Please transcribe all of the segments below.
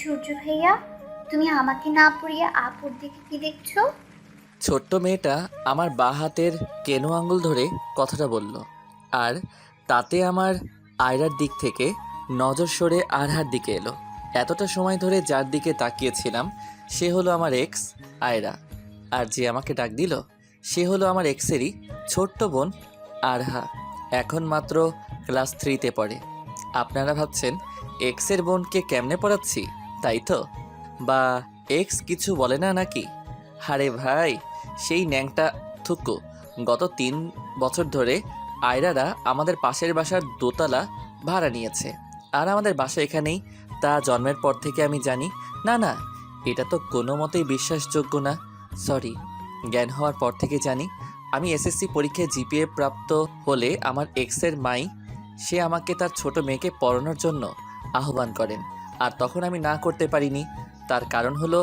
সূর্য ভাইয়া, তুমি আমাকে না পড়িয়ে আপুর দিকে কি দেখছো? ছোট্ট মেয়েটা আমার বাঁ হাতের কেনো আঙুল ধরে কথাটা বলল, আর তাতে আমার আয়রার দিক থেকে নজর সরে আরহার দিকে এলো। এতটা সময় ধরে যার দিকে তাকিয়েছিলাম সে হলো আমার এক্স আয়রা, আর যে আমাকে ডাক দিল সে হলো আমার এক্সেরই ছোট্ট বোন আরহা। এখন মাত্র ক্লাস 3তে পড়ে। আপনারা ভাবছেন এক্সের বোনকে কেমনে পড়াচ্ছি, তাই তো? বা এক্স কিছু বলে না নাকি? আরে ভাই, সেই ন্যাংটা থুকু গত 3 বছর ধরে আয়রারা আমাদের পাশের বাসার দোতলা ভাড়া নিয়েছে, আর আমাদের বাসা এখানেই। তা জন্মের পর থেকে আমি জানি। না না, এটা তো কোনো মতেই বিশ্বাসযোগ্য না। সরি, জ্ঞান হওয়ার পর থেকে জানি। আমি এসএসসি পরীক্ষায় জিপিএ প্রাপ্ত হলে আমার এক্সের মাই সে আমাকে তার ছোট মেয়েকে পড়ানোর জন্য আহ্বান করেন, আর তখন আমি না করতে পারিনি। তার কারণ হলো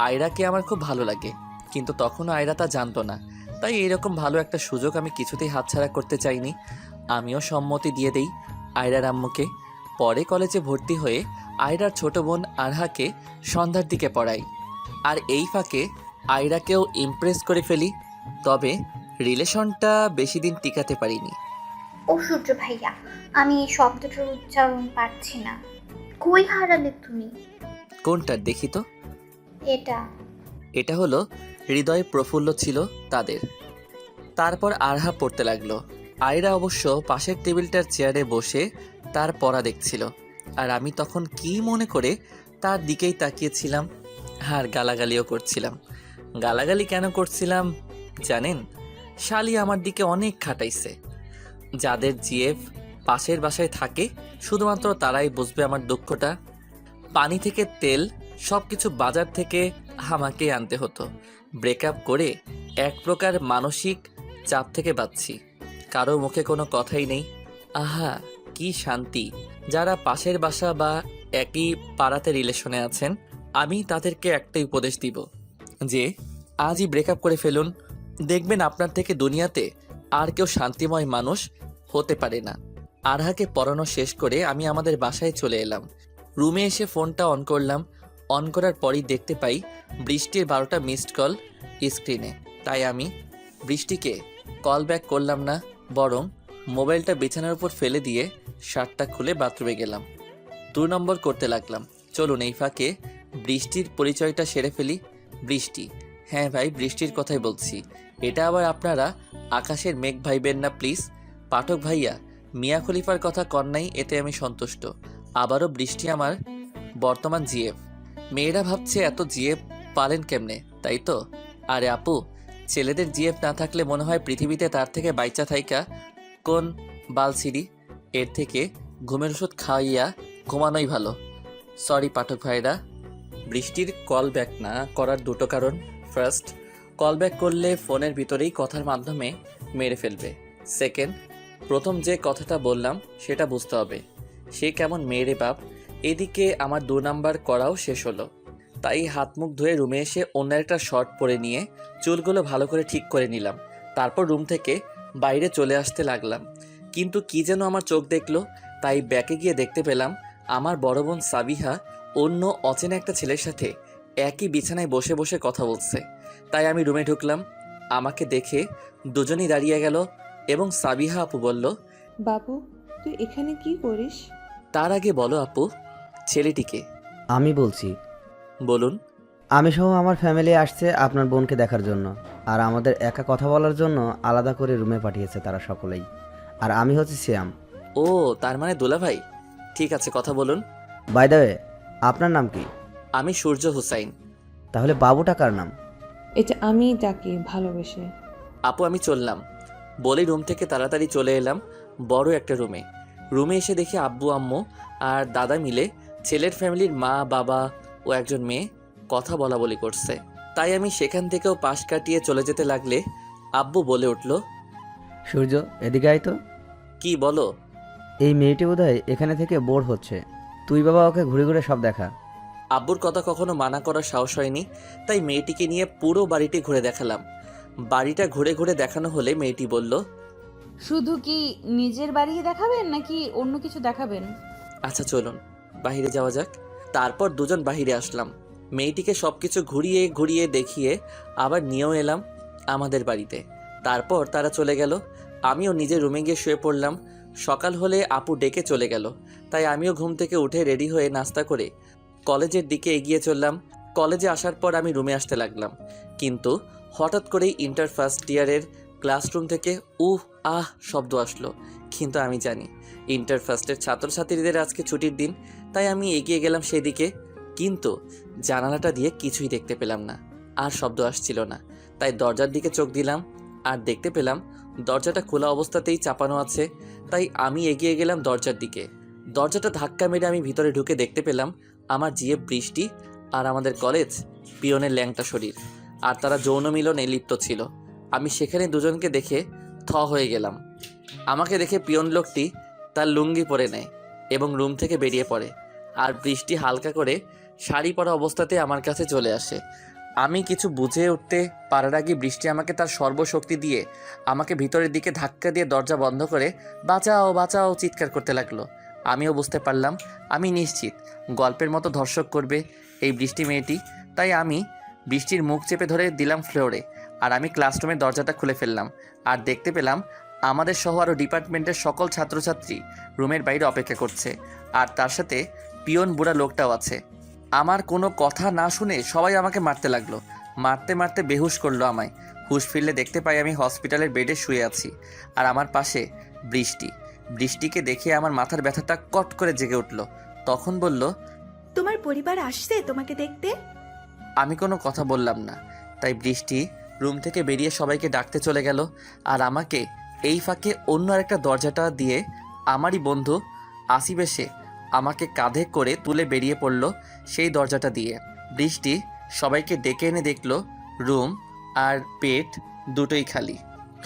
আয়রাকে আমার খুব ভালো লাগে, কিন্তু তখনও আয়রা তা জানতো না। তাই এরকম ভালো একটা সুযোগ আমি কিছুতেই হাতছাড়া করতে চাইনি। আমিও সম্মতি দিয়ে দেই আয়রার আম্মুকে। পরে কলেজে ভর্তি হয়ে আয়রার ছোট বোন আরহাকে সন্ধ্যার দিকে পড়াই, আর এই ফাঁকে আয়রাকেও ইমপ্রেস করে ফেলি। তবে রিলেশনটা বেশি দিন টিকাতে পারিনি। ও সূর্য ভাইয়া, আমি এই শব্দটার উচ্চারণ পারছি না। কই হারালে তুমি? কোনটার দেখি তো? এটা। এটা হলো হৃদয় প্রফুল্ল ছিল তাদের। তারপর আরহা পড়তে লাগলো। আয়রা অবশ্য পাশের টেবিলটার চেয়ারে বসে তার পড়া দেখছিল, আর আমি তখন কি মনে করে তার দিকেই তাকিয়েছিলাম, আর গালাগালিও করছিলাম। গালাগালি কেন করছিলাম জানেন? শালি আমার দিকে অনেক খাটাইছে। যাদের জিএফ পাশের বাসায় থাকে শুধুমাত্র তারাই বুঝবে আমার দুঃখটা। পানি থেকে তেল সব কিছু বাজার থেকে আমাকে আনতে হতো। ব্রেকআপ করে এক প্রকার মানসিক চাপ থেকে বাঁচছি। কারো মুখে কোনো কথাই নেই। আহা, কি শান্তি! যারা পাশের বাসা বা একই পাড়াতে রিলেশনে আছেন, আমি তাদেরকে একটাই উপদেশ দিব যে আজই ব্রেকআপ করে ফেলুন। দেখবেন আপনার থেকে দুনিয়াতে আর কেউ শান্তিময় মানুষ হতে পারে না। আরহাকে পড়ানো শেষ করে আমি আমাদের বাসায় চলে এলাম। রুমে এসে ফোনটা অন করলাম। অন করার পরই দেখতে পাই বৃষ্টির 12টা মিসড কল স্ক্রিনে। তাই আমি বৃষ্টিকে কল ব্যাক করলাম না, বরং মোবাইলটা বিছানার উপর ফেলে দিয়ে শার্টটা খুলে বাথরুমে গেলাম। 2 নম্বর করতে লাগলাম। চলুন এই ফাঁকে বৃষ্টির পরিচয়টা সেরে ফেলি। বৃষ্টি, হ্যাঁ ভাই, বৃষ্টির কথাই বলছি। এটা আবার আপনারা আকাশের মেঘ ভাইবেন না প্লিজ। পাঠক ভাইয়া, মিয়া খলিফার কথা কন্যাই, এতে আমি সন্তুষ্ট। আবারও বৃষ্টি আমার বর্তমান জিএফ। মেয়েরা ভাবছে এত জিএফ পালেন কেমনে, তাই তো? আরে আপু, ছেলেদের জিএফ না থাকলে মনে হয় পৃথিবীতে তার থেকে বাইচা থাইকা কোন বালছিরি। এর থেকে ঘুমের ওষুধ খাইয়া ঘুমানোই ভালো। সরি পাঠক ভাইরা। বৃষ্টির কল ব্যাক না করার দুটো কারণ। ফার্স্ট, কল ব্যাক করলে ফোনের ভিতরেই কথার মাধ্যমে মেরে ফেলবে। সেকেন্ড, প্রথম যে কথাটা বললাম সেটা বুঝতে হবে সে কেমন মেয়েরে বাপ। এদিকে আমার 2 নাম্বার করাও শেষ হলো। তাই হাত মুখ ধুয়ে রুমে এসে অন্য একটা শর্ট পরে নিয়ে চুলগুলো ভালো করে ঠিক করে নিলাম। তারপর রুম থেকে বাইরে চলে আসতে লাগলাম, কিন্তু কি যেন আমার চোখ দেখলো। তাই ব্যাকে গিয়ে দেখতে পেলাম আমার বড় বোন সাবিহা অন্য অচেনা একটা ছেলের সাথে একই বিছানায় বসে বসে কথা বলছে। তাই আমি রুমে ঢুকলাম। আমাকে দেখে দুজনেই দাঁড়িয়ে গেল এবং সাবিহা আপু বলল, বাবু, তুই এখানে কি করিস? তার আগে বলো আপু, ছেলেটিকে? আমি বলছি। বলুন। আমি সহ আমার ফ্যামিলি আসছে আপনার বোনকে দেখার জন্য, আর আমাদের একা কথা বলার জন্য আলাদা করে রুমে পাঠিয়েছে তারা সকলেই। আর আমি হচ্ছে সিয়াম। ও, তার মানে দোলা ভাই। ঠিক আছে, কথা বলুন। বাই দ্য ওয়ে, আপনার নাম কি? আমি সূর্য হুসাইন। তাহলে বাবুটা কার নাম? এটা আমি ডাকি ভালোবেসে। আপু আমি চললাম বলে রুম থেকে তাড়াতাড়ি চলে এলাম বড় একটা রুমে। রুমে এসে দেখি আব্বু আম্মু আর দাদা মিলে ছেলের ফ্যামিলির মা বাবা ও একজন মেয়ে কথা বলা বলি করছে। তাই আমি সেখান থেকেও পাশ কাটিয়ে চলে যেতে লাগলে আব্বু বলে উঠল, সূর্য, এদিকে আয় তো। কি বলো? এই মেয়েটি বোধহয় এখানে থেকে বোর হচ্ছে, তুই বাবা ওকে ঘুরে ঘুরে সব দেখা। আব্বুর কথা কখনো মানা করার সাহস হয়নি, তাই মেয়েটিকে নিয়ে পুরো বাড়িটি ঘুরে দেখালাম। বাড়িটা ঘুরে ঘুরে দেখানো হলে মেয়েটি বলল, শুধু কি নিজের বাড়ি দেখাবেন নাকি অন্য কিছু দেখাবেন? আচ্ছা চলুন বাইরে যাওয়া যাক। তারপর দুজন বাহিরে আসলাম। মেয়েটিকে সব কিছু ঘুরিয়ে ঘুরিয়ে দেখিয়ে আবার নিয়েও এলাম আমাদের বাড়িতে। তারপর তারা চলে গেল। আমিও নিজের রুমে গিয়ে শুয়ে পড়লাম। সকাল হলে আপু ডেকে চলে গেল, তাই আমিও ঘুম থেকে উঠে রেডি হয়ে নাস্তা করে কলেজের দিকে এগিয়ে চললাম। কলেজে আসার পর আমি রুমে আসতে লাগলাম, কিন্তু হঠাৎ করেই ইন্টার ফার্স্ট ইয়ারের ক্লাসরুম থেকে আহ শব্দ আসলো। কিন্তু আমি জানি ইন্টার ফার্স্টের ছাত্রছাত্রীদের আজকে ছুটির দিন, তাই আমি এগিয়ে গেলাম সেদিকে। কিন্তু জানালাটা দিয়ে কিছুই দেখতে পেলাম না, আর শব্দ আসছিল না। তাই দরজার দিকে চোখ দিলাম, আর দেখতে পেলাম দরজাটা খোলা অবস্থাতেই চাপানো আছে। তাই আমি এগিয়ে গেলাম দরজার দিকে। দরজাটা ধাক্কা মেরে আমি ভিতরে ঢুকে দেখতে পেলাম আমার জিএফ বৃষ্টি আর আমাদের কলেজ পিয়নের ল্যাংটা শরীর, আর তারা যৌন মিলনে লিপ্ত ছিল। আমি সেখানে দুজনকে দেখে থ হয়ে গেলাম। আমাকে দেখে পিয়ন লোকটি তার লুঙ্গি পরে নেয় এবং রুম থেকে বেরিয়ে পড়ে, আর বৃষ্টি হালকা করে শাড়ি পরা অবস্থাতে আমার কাছে চলে আসে। আমি কিছু বুঝে উঠতে পারার আগে বৃষ্টি আমাকে তার সর্বশক্তি দিয়ে আমাকে ভিতরের দিকে ধাক্কা দিয়ে দরজা বন্ধ করে বাঁচাও বাঁচাও চিৎকার করতে লাগলো। আমিও বুঝতে পারলাম আমি নিশ্চিত গল্পের মতো ধর্ষক করবে এই বৃষ্টি মেয়েটি। তাই আমি বৃষ্টির মুখ চেপে ধরে দিলাম ফ্লোরে, আর আমি ক্লাসরুমের দরজাটা খুলে ফেললাম। আর দেখতে পেলাম আমাদের সহ আরও ডিপার্টমেন্টের সকল ছাত্রছাত্রী রুমের বাইরে অপেক্ষা করছে, আর তার সাথে পিয়ন বুড়া লোকটাও আছে। আমার কোনো কথা না শুনে সবাই আমাকে মারতে লাগলো। মারতে মারতে বেহুশ করলো আমায়। হুশ ফিরলে দেখতে পাই আমি হসপিটালের বেডে শুয়ে আছি, আর আমার পাশে বৃষ্টি। বৃষ্টিকে দেখে আমার মাথার ব্যথাটা কট করে জেগে উঠল। তখন বলল, তোমার পরিবার আসছে তোমাকে দেখতে। আমি কোনো কথা বললাম না। তাই বৃষ্টি রুম থেকে বেরিয়ে সবাইকে ডাকতে চলে গেল, আর আমাকে এই ফাঁকে অন্য আরেকটা দরজাটা দিয়ে আমারই বন্ধু আসিফ এসে আমাকে কাঁধে করে তুলে বেরিয়ে পড়ল সেই দরজাটা দিয়ে। বৃষ্টি সবাইকে ডেকে এনে দেখল রুম আর পেট দুটোই খালি।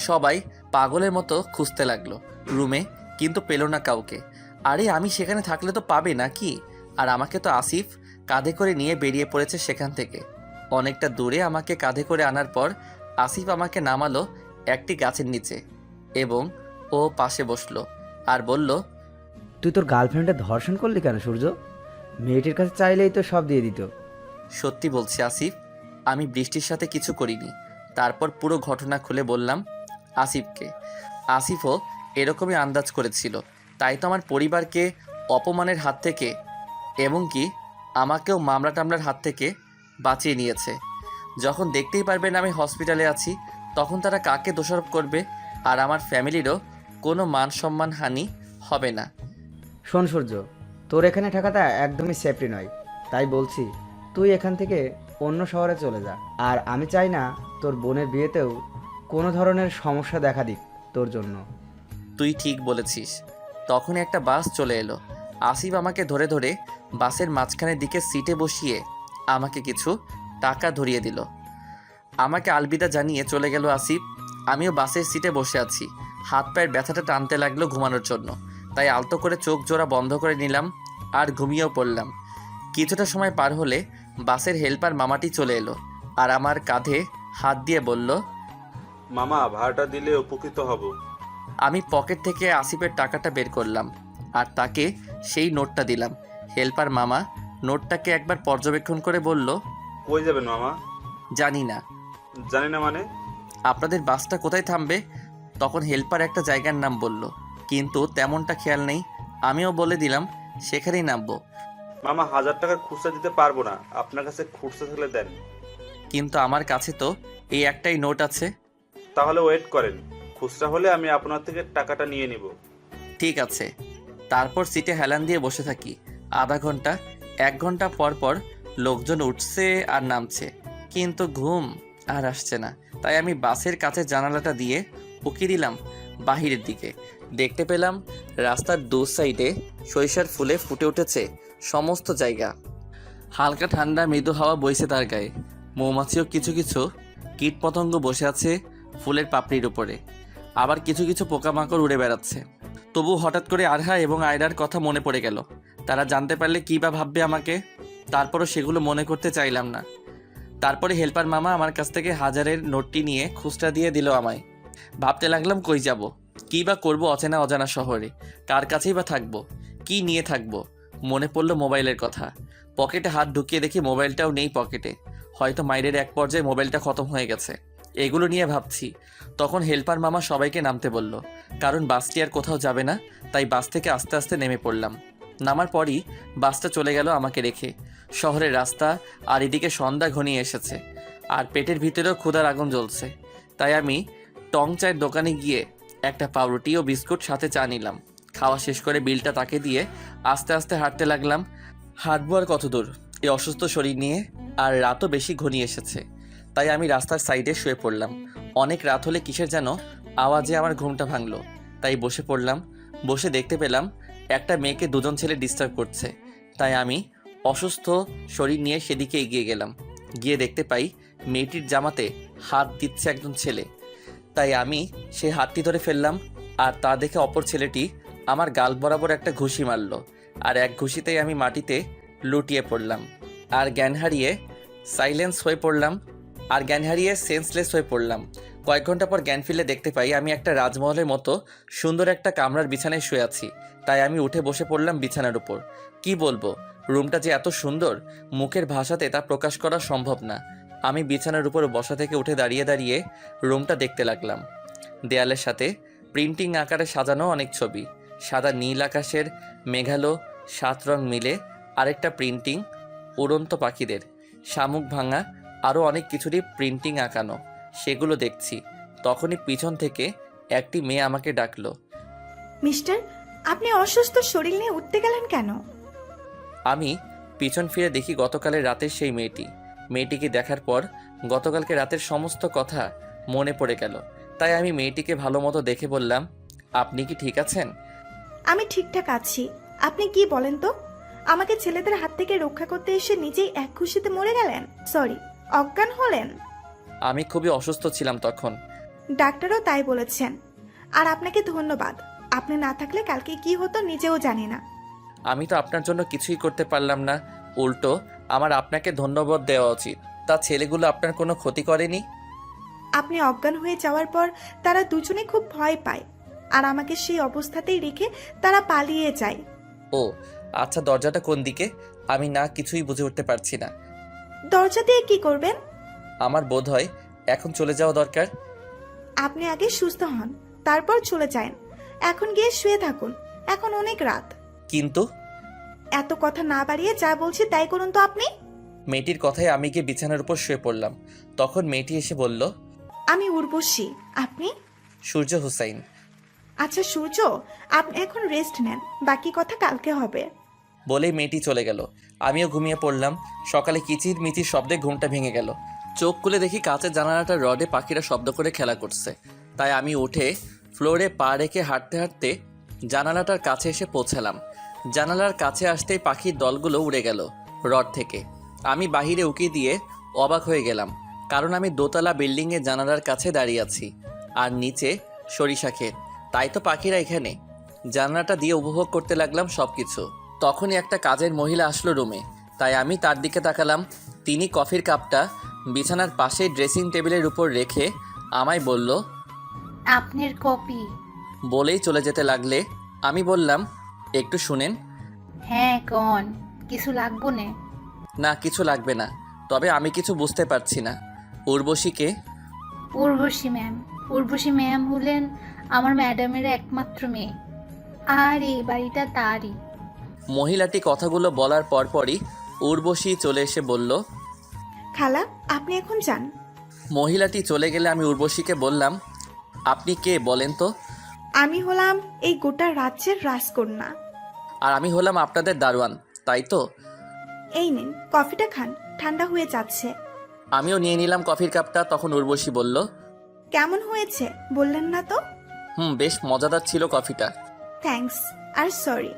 সবাই পাগলের মতো খুঁজতে লাগলো রুমে, কিন্তু পেল না কাউকে। আরে আমি সেখানে থাকলে তো পাবে না কি? আর আমাকে তো আসিফ কাঁধে করে নিয়ে বেরিয়ে পড়েছে সেখান থেকে। অনেকটা দূরে আমাকে কাঁধে করে আনার পর আসিফ আমাকে নামালো একটি গাছের নিচে, এবং ও পাশে বসলো আর বলল, তুই তোর গার্লফ্রেন্ডে ধর্ষণ করলি কেন সূর্য? মেয়েটির কাছে চাইলেই তো সব দিয়ে দিত। সত্যি বলছি আসিফ, আমি বৃষ্টির সাথে কিছু করিনি। তারপর পুরো ঘটনা খুলে বললাম আসিফকে। আসিফও এরকমই আন্দাজ করেছিল, তাই তো আমার পরিবারকে অপমানের হাত থেকে এমনকি আমাকেও মামলা টামলার হাত থেকে বাঁচিয়ে নিয়েছে। যখন দেখতেই পারবেন আমি হসপিটালে আছি, তখন তারা কাকে দোষারোপ করবে? আর আমার ফ্যামিলিরও কোনো মান সম্মান হানি হবে না। শোন সূর্য, তোর এখানে থাকাটা একদমই সেফটি নয়। তাই বলছি তুই এখান থেকে অন্য শহরে চলে যা। আর আমি চাই না তোর বোনের বিয়েতেও কোনো ধরনের সমস্যা দেখা দিক তোর জন্য। তুই ঠিক বলেছিস। তখন একটা বাস চলে এলো। আসিফ আমাকে ধরে ধরে বাসের মাঝখানের দিকে সিটে বসিয়ে আমাকে কিছু টাকা ধরিয়ে দিল। আমাকে আলবিদা জানিয়ে চলে গেল আসিফ। আমিও বাসের সিটে বসে আছি। হাত পায়ের ব্যথাটা টানতে লাগলো ঘুমানোর জন্য, তাই আলতো করে চোখ জোড়া বন্ধ করে নিলাম আর ঘুমিয়েও পড়লাম। কিছুটা সময় পার হলে বাসের হেল্পার মামাটি চলে এলো আর আমার কাঁধে হাত দিয়ে বলল, মামা ভাড়াটা দিলে উপকৃত হব। আমি পকেট থেকে আসিফের টাকাটা বের করলাম আর তাকে সেই নোটটা দিলাম। হেল্পার মামা নোটটাকে একবার পর্যবেক্ষণ করে বলল, কই যাবেন মামা? জানি না। জানি না মানে? আপনাদের বাসটা কোথায় থামবে? তখন হেল্পার একটা জায়গার নাম বলল, কিন্তু তেমনটা খেয়াল নেই। আমিও বলে দিলাম সেখানেই নামবো। মামা 1000 টাকার খুচরা দিতে পারবো না, আপনার কাছে খুচরা থাকলে দেন। কিন্তু আমার কাছে তো এই একটাই নোট আছে। তাহলে ওয়েট করেন, খুচরা হলে আমি আপনার থেকে টাকাটা নিয়ে নিব। ঠিক আছে। তারপর সিটে হেলান দিয়ে বসে থাকি আধা ঘন্টা। 1 ঘন্টা পর পর লোকজন উঠছে আর নামছে, কিন্তু ঘুম আর আসছে না। তাই আমি বাসের কাছে জানালাটা দিয়ে উকি দিলাম বাহিরের দিকে। দেখতে পেলাম রাস্তার দু সাইডে সরিষার ফুলে ফুটে উঠেছে সমস্ত জায়গা। হালকা ঠান্ডা মৃদু হাওয়া বইছে তার গায়ে। মৌমাছিও কিছু কিছু কীটপতঙ্গ বসে আছে ফুলের পাপড়ির উপরে, আবার কিছু কিছু পোকামাকড় উড়ে বেড়াচ্ছে। তবু হঠাৎ করে আরহা এবং আয়রার কথা মনে পড়ে গেল। তারা জানতে পারলে কী বা ভাববে আমাকে। তারপরও সেগুলো মনে করতে চাইলাম না। তারপরে হেল্পার মামা আমার কাছ থেকে 1000-এর নোটটি নিয়ে খুচরা দিয়ে দিল আমায়। ভাবতে লাগলাম কই যাব, কী বা করবো অচেনা অজানা শহরে, কার কাছেই বা থাকবো, কি নিয়ে থাকবো। মনে পড়ল মোবাইলের কথা। পকেটে হাত ঢুকিয়ে দেখি মোবাইলটাও নেই পকেটে। হয়তো মাইরের এক পর্যায়ে মোবাইলটা খতম হয়ে গেছে। এগুলো নিয়ে ভাবছি, তখন হেল্পার মামা সবাইকে নামতে বলল, কারণ বাসটি আর কোথাও যাবে না। তাই বাস থেকে আস্তে আস্তে নেমে পড়লাম। নামার পরই বাসটা চলে গেল আমাকে রেখে। শহরের রাস্তা, আর এদিকে সন্ধ্যা ঘনিয়ে এসেছে, আর পেটের ভিতরেও ক্ষুধার আগুন জ্বলছে। তাই আমি টং চায়ের দোকানে গিয়ে একটা পাউরুটি ও বিস্কুট সাথে চা নিলাম। খাওয়া শেষ করে বিলটা তাকে দিয়ে আস্তে আস্তে হাঁটতে লাগলাম। হাঁটবো আর কত দূর এই অসুস্থ শরীর নিয়ে, আর রাতও বেশি ঘনিয়ে এসেছে। তাই আমি রাস্তার সাইডে শুয়ে পড়লাম। অনেক রাত হলে কিসের যেন আওয়াজে আমার ঘুমটা ভাঙলো। তাই বসে পড়লাম। বসে দেখতে পেলাম একটা মেয়েকে দুজন ছেলে ডিস্টার্ব করছে। তাই আমি অসুস্থ শরীর নিয়ে সেদিকে এগিয়ে গেলাম। গিয়ে দেখতে পাই মেয়েটির জামাতে হাত দিচ্ছে একজন ছেলে। তাই আমি সেই হাতটি ধরে ফেললাম, আর তা দেখে অপর ছেলেটি আমার গাল বরাবর একটা ঘুষি মারল। আর এক ঘুষিতেই আমি মাটিতে লুটিয়ে পড়লাম, আর জ্ঞান হারিয়ে সেন্সলেস হয়ে পড়লাম। কয়েক ঘন্টা পর জ্ঞান ফিরলে দেখতে পাই আমি একটা রাজমহলের মতো সুন্দর একটা কামরার বিছানায় শুয়ে আছি। তাই আমি উঠে বসে পড়লাম বিছানার উপর। কি বলবো, রুমটা যে এত সুন্দর, মুখের ভাষাতে তা প্রকাশ করা সম্ভব না। আমি বিছানার উপর বসা থেকে উঠে দাঁড়িয়ে দাঁড়িয়ে রুমটা দেখতে লাগলাম। দেয়ালের সাথে প্রিন্টিং আকারে সাজানো অনেক ছবি, সাদা নীল আকাশের মেঘালো 7 রং মিলে আরেকটা প্রিন্টিং, উড়ন্ত পাখিদের, শামুক ভাঙা, আরও অনেক কিছুরই প্রিন্টিং আঁকানো। সেগুলো দেখছি, তখনই পিছন থেকে একটি মেয়ে আমাকে ডাকলো। মিস্টার, আপনি অসুস্থ শরীর নিয়ে উঠতে গেলেন কেন? আমি পিছন ফিরে দেখি গতকালের রাতের সেই মেয়েটিকে দেখার পর গতকালকে রাতের সমস্ত কথা মনে পড়ে গেল। তাই আমি মেয়েটিকে ভালো মতো দেখে বললাম, আপনি কি ঠিক আছেন? আমি ঠিকঠাক আছি। আপনি কি বলেন তো? আমাকে ছেলেদের হাত থেকে রক্ষা করতে এসে নিজেই এক খুশিতে মরে গেলেন, সরি অজ্ঞান হলেন। আমি খুবই অসুস্থ ছিলাম তখন। ডাক্তারও তাই বলেছেন। আর আপনাকে ধন্যবাদ। আপনি না থাকলে কালকে কি হতো নিজেও জানি না। আমি তো আপনার জন্য কিছুই করতে পারলাম না, উল্টো আমার আপনাকে ধন্যবাদ দেওয়া উচিত। তা ছেলেগুলো আপনার কোনো ক্ষতি করেনি? আপনি অজ্ঞান হয়ে যাওয়ার পর তারা দুজনে খুব ভয় পায়, আর আমাকে সেই অবস্থাতেই রেখে তারা পালিয়ে যায়। ও আচ্ছা, দরজাটা কোন দিকে? আমি না কিছুই বুঝে উঠতে পারছি না। দরজা দিয়ে কি করবেন? আমার বোধ হয় এখন চলে যাওয়া দরকার। আপনি আগে সুস্থ হন, তারপর চলে যান। এখন গিয়ে শুয়ে থাকুন, এখন অনেক রাত। কিন্তু এত কথা না বাড়িয়ে যা বলছি তাই করুন তো আপনি। মেয়েটির কথায় আমি গিয়ে বিছানার উপর শুয়ে পড়লাম। তখন মেয়েটি এসে বলল, আমি উর্বশী, আপনি? সূর্য হুসাইন। আচ্ছা সূর্য, আপনি এখন রেস্ট নেন, বাকি কথা কালকে হবে। বলেই মেয়েটি চলে গেল। আমিও ঘুমিয়ে পড়লাম। সকালে কিচির মিচির শব্দে ঘুমটা ভেঙে গেল। চোখ খুলে দেখি কাঁচের জানালাটার রডে পাখিরা শব্দ করে খেলা করছে। তাই আমি উঠে ফ্লোরে পা রেখে হাঁটতে হাঁটতে জানালাটার কাছে এসে পৌঁছালাম। জানালার কাছে আসতেই পাখির দলগুলো উড়ে গেল রড থেকে। আমি বাহিরে উকি দিয়ে অবাক হয়ে গেলাম, কারণ আমি দোতলা বিল্ডিংয়ের জানালার কাছে দাঁড়িয়ে আছি, আর নিচে সরিষা ক্ষেত। তাই তো পাখিরা এখানে। জানালাটা দিয়ে উপভোগ করতে লাগলাম সব কিছু। তখনই একটা কাজের মহিলা আসলো রুমে। তাই আমি তার দিকে তাকালাম। তিনি কফির কাপটা বিছানার পাশে ড্রেসিং টেবিলের উপর রেখে আমায় বলল, আপনার কপি। বলেই চলে যেতে লাগলে। আমি বললাম, একটু শুনেন। হ্যাঁ কন, কিছু লাগবো না? না, কিছু লাগবে না, তবে আমি কিছু বুঝতে পারছি না। উর্বশীকে? উর্বশী ম্যাম হলেন আমার ম্যাডামের একমাত্র মেয়ে, আর এই বাড়িটা তারই। মহিলাটি কথাগুলো বলার পরপরই উর্বশী চলে এসে বলল, খালা, আপনি এখন যান। মহিলাটি চলে গেলে আমি উর্বশীকে বললাম, আপনি কে বলেন তো? আমি হলাম এই গোটা রাজ্যের রাজকন্যা। আর আমি হলাম আপনাদের দারোয়ান, তাই তো? এই নিন কফিটা খান, ঠান্ডা হয়ে যাচ্ছে। আমিও নিয়ে নিলাম কফির কাপটা। তখন উর্বশী বলল, কেমন হয়েছে বললেন না তো? বেশ মজাদার ছিল কফিটা। থ্যাঙ্কস। আর সরি।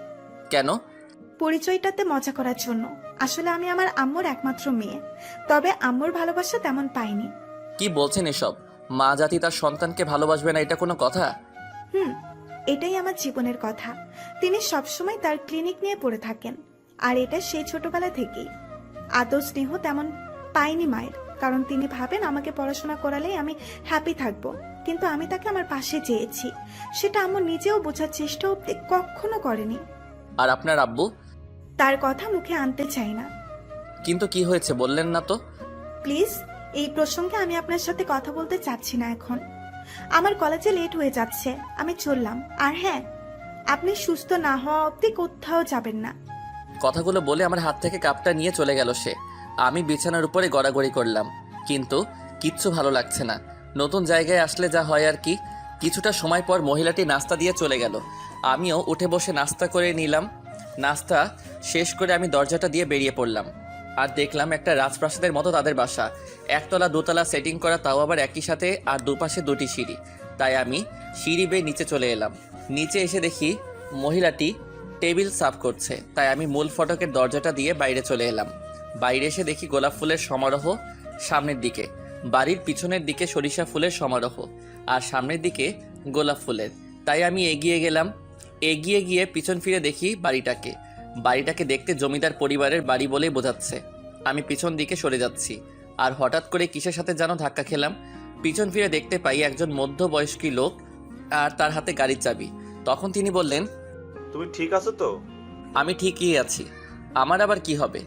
কেন? পরিচয়টাতে মজা করার জন্য। আসলে আমি আমার আম্মুর একমাত্র মেয়ে, তবে আম্মুর ভালোবাসা তেমন পাইনি। কি বলছেন এসব? মা জাতি তার সন্তানকে ভালোবাসবে না, এটা কোনো কথা? এটাই আমার জীবনের কথা। তিনি সবসময় তার ক্লিনিক নিয়ে পড়ে থাকেন, আর এটা সেই ছোটবেলা থেকেই। আদর স্নেহ তেমন পাইনি মায়ের, কারণ তিনি ভাবেন আমাকে পড়াশোনা করালেই আমি হ্যাপি থাকবো। কিন্তু আমি তাকে আমার পাশে চেয়েছি, সেটা আম্মু নিজেও বোঝার চেষ্টাও কখনো করেনি। আর আপনার আব্বু? তার কথা মুখে আনতে চাই না। কিন্তু কি হয়েছে বললেন না তো? প্লিজ, এই প্রসঙ্গে আমি আপনার সাথে কথা বলতে চাচ্ছি না এখন। আমার কলেজে লেট হয়ে যাচ্ছে, আমি চললাম। আর হ্যাঁ, আপনি সুস্থ না হওয়া অবধি কোথাও যাবেন না। কথাগুলো বলে আমার হাত থেকে কাপটা নিয়ে চলে গেল সে। আমি বিছানার উপরে গড়াগড়ি করলাম, কিন্তু কিচ্ছু ভালো লাগছে না। নতুন জায়গায় আসলে যা হয় আর কি। কিছুটা সময় পর মহিলাটি নাস্তা দিয়ে চলে গেল। আমিও উঠে বসে নাস্তা করে নিলাম। নাস্তা শেষ করে আমি দরজাটা দিয়ে বেরিয়ে পড়লাম। আর দেখলাম একটা রাজপ্রাসাদের মতো তাদের বাসা। একতলা দোতলা সেটিং করা, তাও আবার একই সাথে, আর দুপাশে দুটি সিঁড়ি। তাই আমি সিঁড়ি বেয়ে নিচে চলে এলাম। নিচে এসে দেখি মহিলাটি টেবিল সাফ করছে। তাই আমি মূল ফটকের দরজাটা দিয়ে বাইরে চলে এলাম। বাইরে এসে দেখি গোলাপ ফুলের সমারোহ সামনের দিকে, বাড়ির পিছনের দিকে সরিষা ফুলের সমারোহ, আর সামনের দিকে গোলাপ ফুলের। তাই আমি এগিয়ে গেলাম। এগিয়ে গিয়ে পিছন ফিরে দেখি বাড়িটাকে দেখতে জমিদার পরিবারের বাড়ি বলেই বোঝাচ্ছে। আমি পিছন দিকে সরে যাচ্ছি, আর হঠাৎ করে কিসের সাথে যেন ধাক্কা খেলাম। পিছন ফিরে দেখতে পাই একজন মধ্যবয়স্ক লোক, আর তার হাতে গাড়ির চাবি। তখন তিনি বললেন, তুমি ঠিক আছো তো? আমি ঠিকই আছি। আমার আবার কি হবে?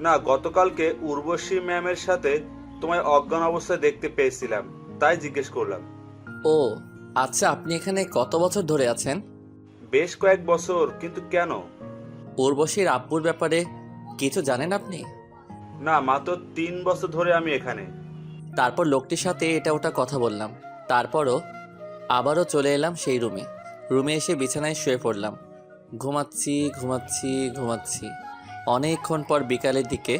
না, গতকালকে উর্বশী ম্যামের সাথে তোমায় অজ্ঞান অবস্থায় দেখতে পেয়েছিলাম, তাই জিজ্ঞেস করলাম। ও আচ্ছা, আপনি এখানে কত বছর ধরে আছেন? বেশ কয়েক বছর। কিন্তু কেন? উর্বশীর আব্বুর ব্যাপারে কিছু জানেন আপনি? না, মাত্র 3 বছর ধরে আমি এখানে। তারপর লোকটির সাথে এটা ওটা কথা বললাম। তারপরও আবারও চলে এলাম সেই রুমে এসে বিছানায় শুয়ে পড়লাম। ঘুমাচ্ছি। অনেকক্ষণ পর বিকালের দিকে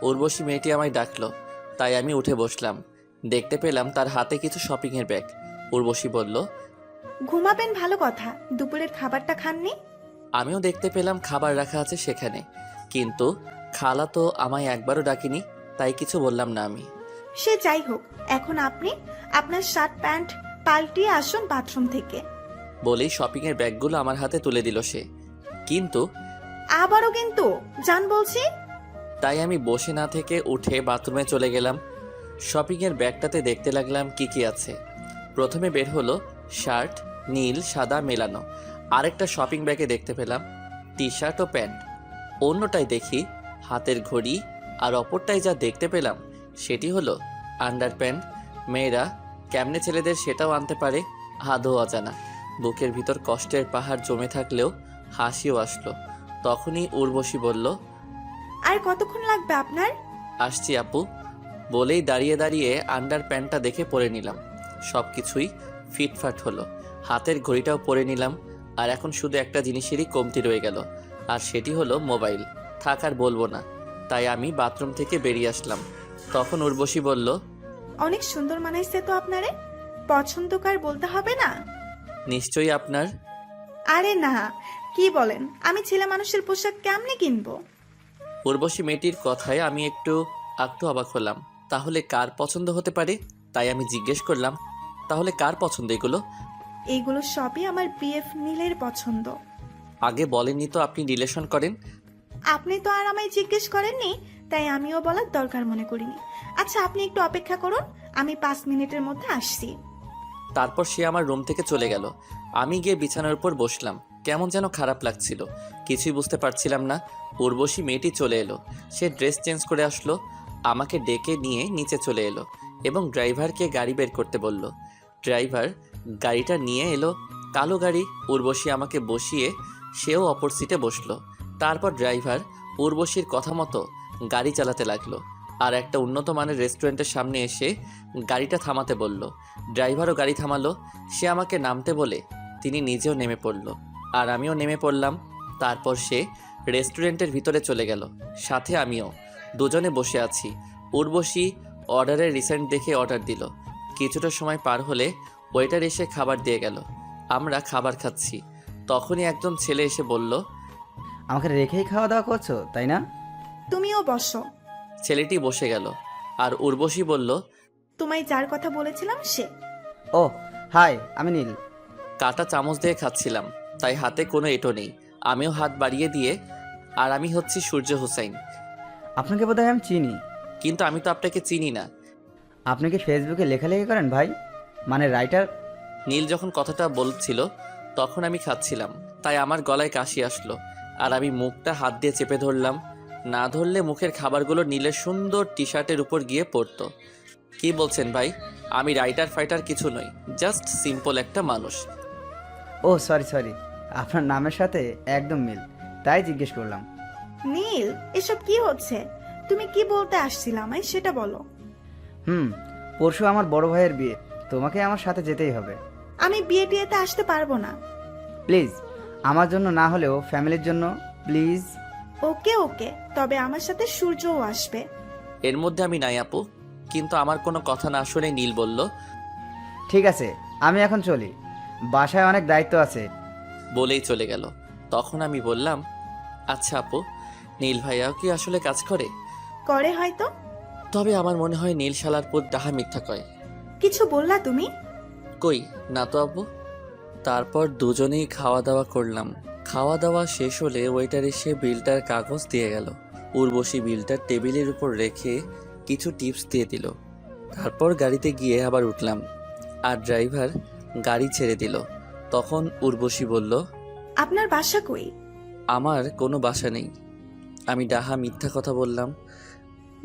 উর্বশী মেয়েটি আমায় ডাকলো, তাই আমি উঠে বসলাম। দেখতে পেলাম তার হাতে কিছু শপিংয়ের ব্যাগ। উর্বশী বলল, ঘুমাবেন, ভালো কথা। দুপুরের খাবারটা খাননি? আমিও দেখতে পেলাম খাবার রাখা আছে সেখানে, কিন্তু খালা তো আমায় একবারও ডাকিনি, তাই কিছু বললাম না আমি। সে যাই হোক, এখন আপনি আপনার শার্ট প্যান্ট পাল্টিয়ে আসুন বাথরুম থেকে। বলেই শপিংয়ের ব্যাগগুলো আমার হাতে তুলে দিল সে। কিন্তু আবারও কিন্তু যান বলছি। তাই আমি বসে না থেকে উঠে বাথরুমে চলে গেলাম। শপিংয়ের ব্যাগটাতে দেখতে লাগলাম কি কি আছে। প্রথমে বের হলো শার্ট, নীল সাদা মেলানো। আরেকটা শপিং ব্যাগে দেখতে পেলাম টি শার্ট ও প্যান্ট। অন্যটাই দেখি হাতের ঘড়ি, আর অপরটাই যা দেখতে পেলাম সেটি হলো আন্ডার প্যান্ট। মেয়েরা কেমনে ছেলেদের সেটাও আনতে পারে, আদৌ অজানা। বুকের ভিতর কষ্টের পাহাড় জমে থাকলেও হাসিও আসলো। তখনই উর্বশী বলল, আর কতক্ষণ লাগবে আপনার? আসছি আপু। বলেই দাঁড়িয়ে দাঁড়িয়ে আন্ডার প্যান্টটা দেখে পরে নিলাম। সব কিছুই ফিটফাট হলো। হাতের ঘড়িটাও পরে নিলাম। আর এখন শুধু একটা জিনিসেরই কমতি রয়ে গেল, আর সেটি হলো মোবাইল। থাক আর বলবো না, তাই আমি বাথরুম থেকে বেরিয়ে আসলাম। তখন উর্বশী বলল, অনেক সুন্দর মানাইছে তো আপনারে। পছন্দকার বলতে হবে না? নিশ্চয়ই আপনার। আরে না, কি বলেন, আমি ছেলে মানুষের পোশাক কেমনে কিনবো? উর্বশী মেয়েটির কথায় আমি একটু অবাক হলাম। তাহলে কার পছন্দ হতে পারে? তাই আমি জিজ্ঞেস করলাম, তাহলে কার পছন্দ এগুলো? এইগুলো সবই আমার বিএফ নীলের পছন্দ। আগে বলেননি তো আপনি রিলেশন করেন। আপনি তো আর আমায় জিজ্ঞেস করেননি, তাই আমিও বলার দরকার মনে করিনি। আচ্ছা, আপনি একটু অপেক্ষা করুন, আমি 5 মিনিটের মধ্যে আসছি। তারপর সে আমার রুম থেকে চলে গেল। আমি গিয়ে বিছানার উপর বসলাম। কেমন যেন খারাপ লাগছিল, কিছুই বুঝতে পারছিলাম না। উর্বশী মেয়েটি চলে এলো। সে ড্রেস চেঞ্জ করে আসলো, আমাকে ডেকে নিয়ে নিচে চলে এলো এবং ড্রাইভারকে গাড়ি বের করতে বলল। ড্রাইভার গাড়িটা নিয়ে এলো, কালো গাড়ি। উর্বশী আমাকে বসিয়ে সেও অপর সিটে বসলো। তারপর ড্রাইভার উর্বশীর কথা মতো গাড়ি চালাতে লাগলো, আর একটা উন্নত মানের রেস্টুরেন্টের সামনে এসে গাড়িটা থামাতে বলল। ড্রাইভারও গাড়ি থামালো। সে আমাকে নামতে বলে তিনি নিজেও নেমে পড়ল, আর আমিও নেমে পড়লাম। তারপর সে রেস্টুরেন্টের ভিতরে চলে গেল, সাথে আমিও। দুজনে বসে আছি। উর্বশী অর্ডারের রিসেন্ট দেখে অর্ডার দিল। কিছুটা সময় পার হলে ওয়েটার এসে খাবার দিয়ে গেল। আমরা খাবার খাচ্ছি, তখনই একজন ছেলে এসে বলল, আমাকে রেখেই খাওয়া দাওয়া করছো তাই না? তুমিও বসো। ছেলেটি বসে গেল, আর উর্বশী বলল, তোমায় যার কথা বলেছিলাম সে। ও হাই, আমি নীল। কাটা চামচ দিয়ে খাচ্ছিলাম, তাই হাতে কোনো এঁটো নেই। আমিও হাত বাড়িয়ে দিয়ে, আর আমি হচ্ছি সূর্য হুসাইন। আপনাকে বোধহয় আমি চিনি। কিন্তু আমি তো আপনাকে চিনি না। আপনি কি ফেসবুকে লেখালেখি করেন ভাই? মানে রাইটার? নীল যখন কথাটা বলছিল তখন আমি খাচ্ছিলাম, তাই আমার গলায় কাশি আসলো। আর আমি মুখটা হাত দিয়ে চেপে ধরলাম। না ধরলে মুখের খাবারগুলো নীলের সুন্দর টি শার্টের উপর গিয়ে পড়তো। কি বলছেন ভাই? আমি রাইটার ফাইটার কিছু নই, জাস্ট সিম্পল একটা মানুষ। ও সরি, আপনার নামের সাথে একদম মিল, তাই জিজ্ঞেস করলাম। নীল, এসব কি হচ্ছে? তুমি কি বলতে আসছিলে আমায় সেটা বলো। পরশু আমার বড় ভাইয়ের বিয়ে, তোমাকে আমার সাথে যেতেই হবে। আমি বিয়ে টিয়েতে আসতে পারবো না। প্লিজ, আমার জন্য না হলেও ফ্যামিলির জন্য প্লিজ। ওকে ওকে, তবে আমার সাথে সূর্যও আসবে। এর মধ্যে আমি নাই আপু। কিন্তু আমার কোনো কথা না শুনে নীল বলল, ঠিক আছে, আমি এখন চলি, বাসায় অনেক দায়িত্ব আছে। বলেই চলে গেল। তখন আমি বললাম, আচ্ছা আপু, নীল ভাইয়াও কি আসলে কাজ করে? করে হয়তো। তবে আমার মনে হয় নীল শালার পুত ডাহা মিথ্যা কয়। কিছু বললা তুমি? কই না তো আপু। তারপর দুজনেই খাওয়া দাওয়া করলাম। খাওয়া দাওয়া শেষ হলে ওয়েটার এসে বিলটার কাগজ দিয়ে গেল। উর্বশী বিলটা টেবিলের উপর রেখে কিছু টিপস দিয়ে দিল। তারপর গাড়িতে গিয়ে আবার উঠলাম, আর ড্রাইভার গাড়ি ছেড়ে দিল। তখন উর্বশী বলল, আপনার বাসা কই? আমার কোনো বাসা নেই। আমি ডাহা মিথ্যা কথা বললাম।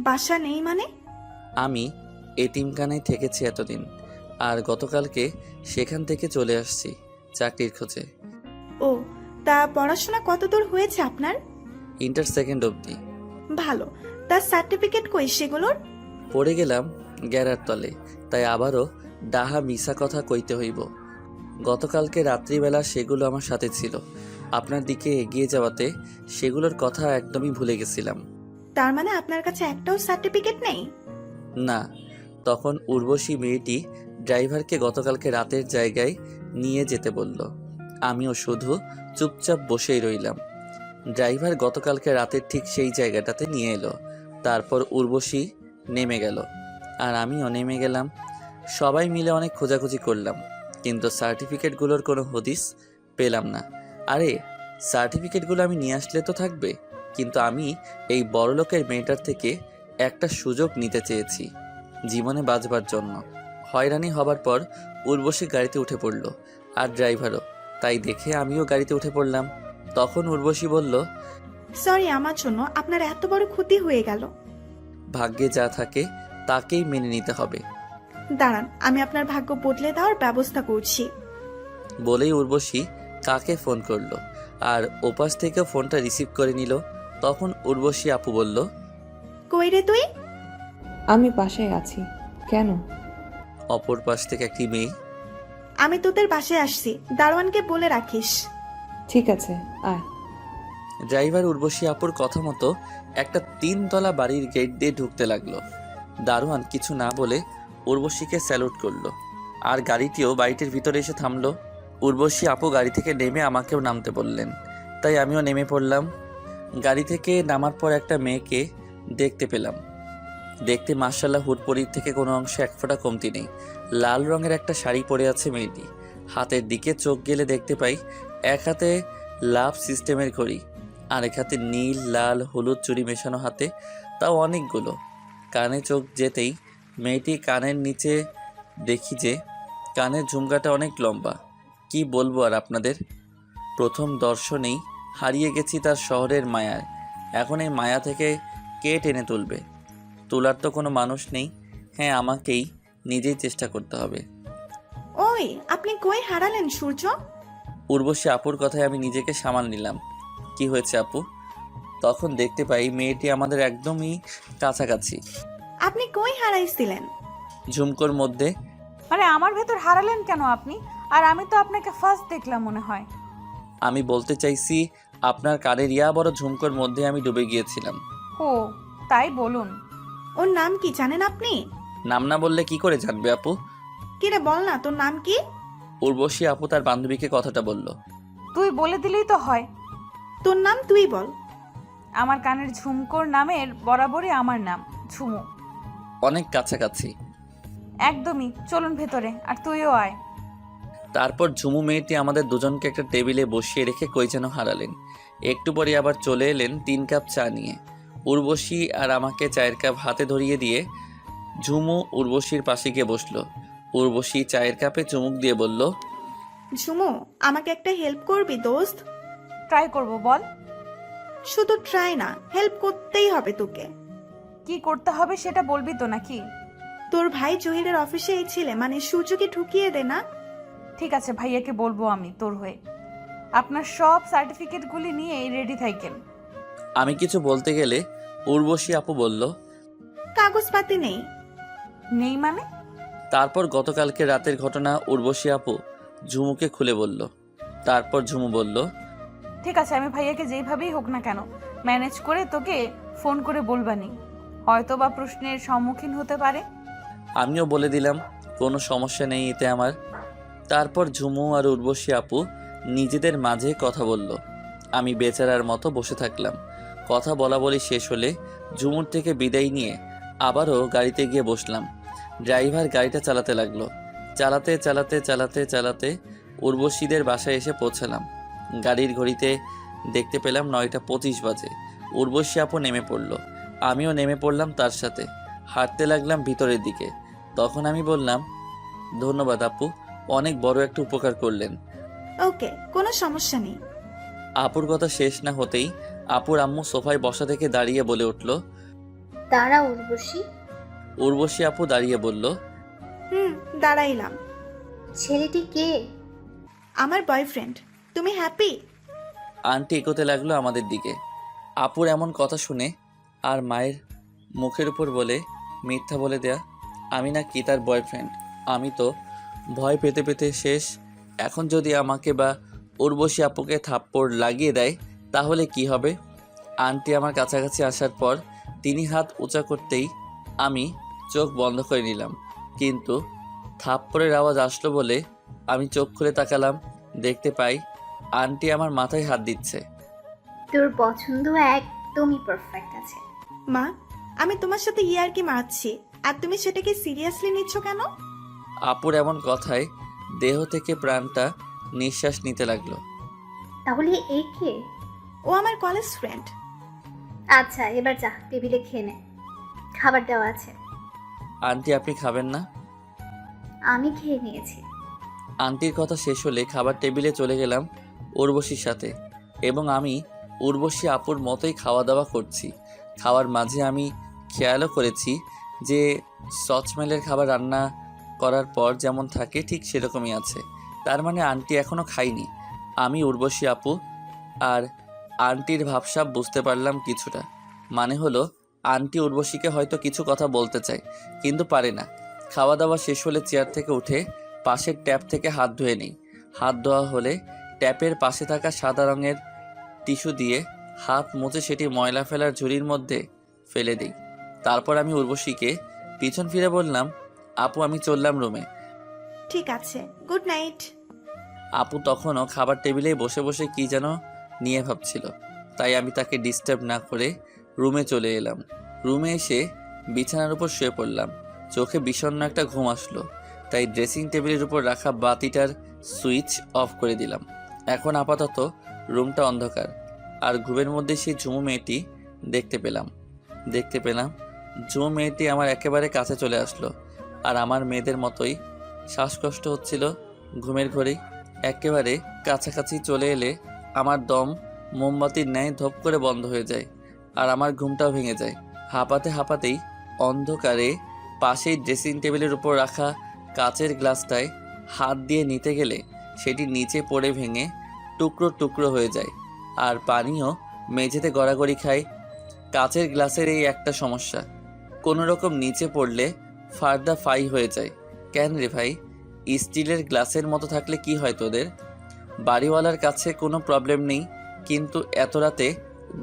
বাসা নেই মানে? আমি এতিমখানায় থেকেছি এতদিন, আর গতকালকে সেখান থেকে চলে আসছি চাকরির খোঁজে। ও, তা পড়াশোনা কতদূর হয়েছে আপনার? ইন্টার সেকেন্ড অবধি। ভালো, তার সার্টিফিকেট কই সেগুলোর? পড়ে গেলাম গ্যারার তলে, তাই আবারও ডাহা মিশা কথা কইতে হইব। গতকালকে রাত্রিবেলা সেগুলো আমার সাথে ছিল। আপনার দিকে এগিয়ে যাওয়াতে সেগুলোর কথা একদমই ভুলে গেছিলাম। তার মানে আপনার কাছে একটাও সার্টিফিকেট নেই? না। তখন উর্বশী মেয়েটি ড্রাইভারকে গতকালকে রাতের জায়গায় নিয়ে যেতে বলল। আমিও শুধু চুপচাপ বসেই রইলাম। ড্রাইভার গতকালকে রাতের ঠিক সেই জায়গাটাতে নিয়ে এলো। তারপর উর্বশী নেমে গেল, আর আমিও নেমে গেলাম। সবাই মিলে অনেক খোঁজাখুঁজি করলাম, কিন্তু সার্টিফিকেটগুলোর কোনো হদিস পেলাম না। আরে, সার্টিফিকেটগুলো আমি নিয়ে আসলে তো থাকবে, কিন্তু আমি এই বড়লোকের মেয়েটার থেকে একটা সুযোগ নিতে চেয়েছি জীবনে বাঁচবার জন্য। হয়রানি হবার পর উর্বশী গাড়িতে উঠে পড়ল, আর ড্রাইভারও। তাই দেখে আমিও গাড়িতে উঠে পড়লাম। তখন উর্বশী বলল, সরি, আমার জন্য আপনার এত বড় ক্ষতি হয়ে গেল। ভাগ্যে যা থাকে তাকেই মেনে নিতে হবে। দাঁড়ান, আমি আপনার ভাগ্য বদলে দেওয়ার ব্যবস্থা করছি। বলেই উর্বশী কাকে ফোন করলো, আর ওপাশ থেকে ফোনটা রিসিভ করে নিল। তখন উর্বশী আপু বলল, কই রে তুই? আমি বাসায় আছি। কেন? অপর পাশ থেকে একটি মেয়ে, আমি তোদের বাসায় আসছি, দারোয়ানকে বলে রাখিস। ঠিক আছে, আয়। ড্রাইভার উর্বশী আপুর কথা মতো একটা 3 তলা বাড়ির গেট দিয়ে ঢুকতে লাগলো। দারোয়ান কিছু না বলে উর্বশীকে স্যালুট করলো, আর গাড়িটিও বাড়িটির ভিতরে এসে থামলো। উর্বশী আপু গাড়ি থেকে নেমে আমাকেও নামতে বললেন, তাই আমিও নেমে পড়লাম। গাড়ি থেকে নামার পর একটা মেয়েকে দেখতে পেলাম। দেখতে মাশাআল্লাহ হুটপরির থেকে কোনো অংশে এক ফোঁটা কমতি নেই। লাল রঙের একটা শাড়ি পরে আছে মেয়েটি। হাতের দিকে চোখ গেলে দেখতে পাই এক হাতে লাভ সিস্টেমের ঘড়ি, আর এক হাতে নীল লাল হলুদ চুড়ি মেশানো হাতে, তাও অনেকগুলো। কানে চোখ যেতেই মেয়েটি কানের নিচে দেখি যে কানের ঝুমকাটা অনেক লম্বা। কি বলবো আর আপনাদের, প্রথম দর্শনেই হারিয়ে গেছি তার শহরের মায়ায়। এখন এই মায়া থেকে কে টেনে তুলবে? তোলার তো কোনো মানুষ নেই। হ্যাঁ, আমাকেই নিজেই চেষ্টা করতে হবে। ওই, আপনি কই হারালেন সূর্য? উর্বশী আপুর কথায় আমি নিজেকে সামাল নিলাম। কি হয়েছে আপু? তখন দেখতে পাই মেয়েটি আমাদের একদমই কাছাকাছি। আপনি কই হারাইছিলেন? ঝুমকোর মধ্যে। আরে আমার ভেতর হারালেন কেন আপনি? আর আমি তো আপনাকে ফার্স্ট দেখলাম মনে হয়। আমি বলতে চাইছি আপনার কানের ইয়া বড় ঝুমকোর মধ্যে আমি ডুবে গিয়েছিলাম। ও, তাই বলুন। ওর নাম কি জানেন আপনি? নাম না বললে কি করে জানবে আপু? কিরে বল না, তোর নাম কি? উর্বশী আপু তার বান্ধবীকে কথাটা বলল। তুই বলে দিলেই তো হয়। তোর নাম তুই বল। আমার কানের ঝুমকোর নামের বরাবরই আমার নাম ঝুমু। অনেক কাছাকাছি। একদমই, চলুন ভেতরে, আর তুইও আয়। তারপর ঝুমু মেয়েটি আমাদের দুজনকে একটা টেবিলে বসিয়ে রেখে কই যেন হারালেন। একটু পরে আবার চলে এলেন 3 কাপ চা নিয়ে। উর্বশী আর আমাকে চায়ের কাপ হাতে ধরিয়ে দিয়ে ঝুমু উর্বশীর পাশে গিয়ে বসলো। উর্বশী চায়ের কাপে চুমুক দিয়ে বলল, ঝুমু, আমাকে একটা হেল্প করবি দোস্ত? ট্রাই করব, বল। শুধু ট্রাই না, হেল্প করতেই হবে তোকে। কি করতে হবে সেটা বলবি তো নাকি? তোর ভাই জহিরের অফিসে এই ছেলে মানে সূর্যকে ঢুকিয়ে দে না। ঠিক আছে, ভাইয়াকে বলবো আমি তোর হয়ে। আপনার সব সার্টিফিকেটগুলি নিয়ে রেডি থাকেন। আমি কিছু বলতে গেলে উর্বশী আপু বলল, কাগজপাতি নেই। নেই মানে? তারপর গতকালকে রাতের ঘটনা উর্বশী আপু ঝুমুকে খুলে বলল। তারপর ঝুমু বলল, ঠিক আছে, আমি ভাইয়াকে যেইভাবেই হোক না কেন ম্যানেজ করে তোকে ফোন করে বলবানি। হয়তো বা প্রশ্নের সম্মুখীন হতে পারে। আমিও বলে দিলাম কোনো সমস্যা নেই এতে আমার। তারপর ঝুমু আর উর্বশী আপু নিজেদের মাঝে কথা বলল। আমি বেচারার মতো বসে থাকলাম। কথা বলা বলি শেষ হলে ঝুমুর থেকে বিদায় নিয়ে আবারও গাড়িতে গিয়ে বসলাম। ড্রাইভার গাড়িটা চালাতে লাগলো। চালাতে চালাতে চালাতে চালাতে উর্বশীদের বাসায় এসে পৌঁছালাম। গাড়ির ঘড়িতে দেখতে পেলাম 9:25 বাজে। উর্বশী আপু নেমে পড়লো, আমিও নেমে পড়লাম তার সাথে। হাঁটতে লাগলাম ভিতরের দিকে। তখন আমি বললাম, ধন্যবাদ আপু, অনেক বড় একটা উপকার করলেন। ওকে, কোনো সমস্যা নেই। আপুর কথা শেষ না হতেই আপুর আম্মু সোফায় বসা থেকে দাঁড়িয়ে বলে উঠল। দাঁড়া উর্বশী। উর্বশী আপু দাঁড়িয়ে বলল, দাঁড়াইলাম। ছেলেটি কে? আমার বয়ফ্রেন্ড। তুমি হ্যাপি? আন্টি এগোতে লাগলো আমাদের দিকে। আপুর এমন কথা শুনে আর মায়ের মুখের উপর বলে মিথ্যা বলে দেয়া আমি নাকি তার বয়ফ্রেন্ড। আমি তো ভয় পেতে পেতে শেষ। এখন যদি আমাকে বা উর্বশী আপুকে থাপ্পড় লাগিয়ে দেয় তাহলে কি হবে? আন্টি আমার কাছাকাছি আসার পর তিনি হাত উঁচা করতেই আমি চোখ বন্ধ করে নিলাম। কিন্তু থাপ্পড়ের আওয়াজ আসলো বলে আমি চোখ খুলে তাকালাম। দেখতে পাই আন্টি আমার মাথায় হাত দিচ্ছে। তোর পছন্দ একদমই পারফেক্ট আছে। মা, আমি তোমার সাথে ইয়ার্কি মারছি আর তুমি সেটাকে সিরিয়াসলি নিচ্ছ কেন? আপুর এমন কথায় দেহ থেকে প্রাণটা নিঃশ্বাস নিতে লাগলো। তাহলে এই কে? ও আমার কলেজ ফ্রেন্ড। আচ্ছা, এবার যা, টেবিলে খেয়ে নে, খাবার দেওয়া আছে। আন্টি আপনি খাবেন না? আমি খেয়ে নিয়েছি। আন্টির কথা শেষ হলে খাবার টেবিলে চলে গেলাম উর্বশীর সাথে, এবং আমি উর্বশী আপুর মতোই খাওয়া দাওয়া করছি। খাওয়ার মাঝে আমি খেয়ালও করেছি যে সচমেলের খাবার রান্না করার পর যেমন থাকে ঠিক সেরকমই আছে। তার মানে আন্টি এখনও খায়নি। আমি উর্বশী আপু আর আন্টির ভাবসাব বুঝতে পারলাম কিছুটা। মানে হলো আন্টি উর্বশীকে হয়তো কিছু কথা বলতে চায় কিন্তু পারে না। খাওয়া দাওয়া শেষ হলে চেয়ার থেকে উঠে পাশের ট্যাপ থেকে হাত ধুয়ে নিই। হাত ধোয়া হলে ট্যাপের পাশে থাকা সাদা রঙের টিস্যু দিয়ে হাত মুছে সেটি ময়লা ফেলার ঝুড়ির মধ্যে ফেলে দিই। তারপর আমি উর্বশীকে পিছন ফিরে বললাম, আপু আমি চললাম রুমে। ঠিক আছে, গুড নাইট। আপু তখনও খাবার টেবিলেই বসে বসে কি যেন নিয়ে ভাবছিল, তাই আমি তাকে ডিস্টার্ব না করে রুমে চলে এলাম। রুমে এসে বিছানার উপর শুয়ে পড়লাম। চোখে বিষণ্ণ একটা ঘুম আসলো, তাই ড্রেসিং টেবিলের উপর রাখা বাতিটার সুইচ অফ করে দিলাম। এখন আপাতত রুমটা অন্ধকার, আর ঘুমের মধ্যে সেই ঝুমু মেয়েটি দেখতে পেলাম। ঝুমু মেয়েটি আমার একেবারে কাছে চলে আসলো, আর আমার মেয়েদের মতোই শ্বাসকষ্ট হচ্ছিল ঘুমের ঘরেই। একেবারে কাছাকাছি চলে এলে আমার দম মোমবাতির ন্যায় ধপ করে বন্ধ হয়ে যায়, আর আমার ঘুমটাও ভেঙে যায়। হাঁপাতেই অন্ধকারে পাশেই ড্রেসিং টেবিলের উপর রাখা কাচের গ্লাসটায় হাত দিয়ে নিতে গেলে সেটি নিচে পড়ে ভেঙে টুকরো টুকরো হয়ে যায়, আর পানিও মেঝেতে গড়াগড়ি খায়। কাচের গ্লাসের এই একটা সমস্যা, কোনো রকম নিচে পড়লে ফার্দা ফাই হয়ে যায়। কেন রে ভাই, স্টিলের গ্লাসের মতো থাকলে কি হয় তোদের? বাড়িওয়ালার কাছে কোনো প্রবলেম নেই, কিন্তু এত রাতে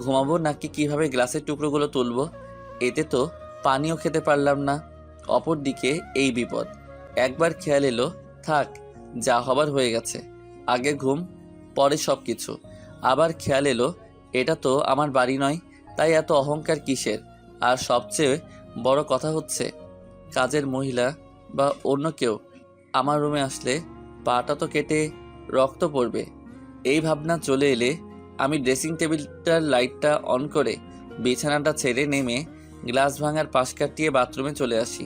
ঘুমাবো নাকি কিভাবে গ্লাসের টুকরোগুলো তুলবো? এতে তো পানিও খেতে পারলাম না। অপরদিকে এই বিপদ। একবার খেয়াল এলো, থাক যা হবার হয়ে গেছে, আগে ঘুম পরে সব কিছু। আবার খেয়াল এলো এটা তো আমার বাড়ি নয়, তাই এত অহংকার কিসের? আর সবচেয়ে বড় কথা হচ্ছে কাজের মহিলা বা অন্য কেউ আমার রুমে আসলে পাটা তো কেটে রক্ত পড়বে। এই ভাবনা চলে এলে আমি ড্রেসিং টেবিলটার লাইটটা অন করে বিছানাটা ছেড়ে নেমে গ্লাস ভাঙার পাশ কাটিয়ে বাথরুমে চলে আসি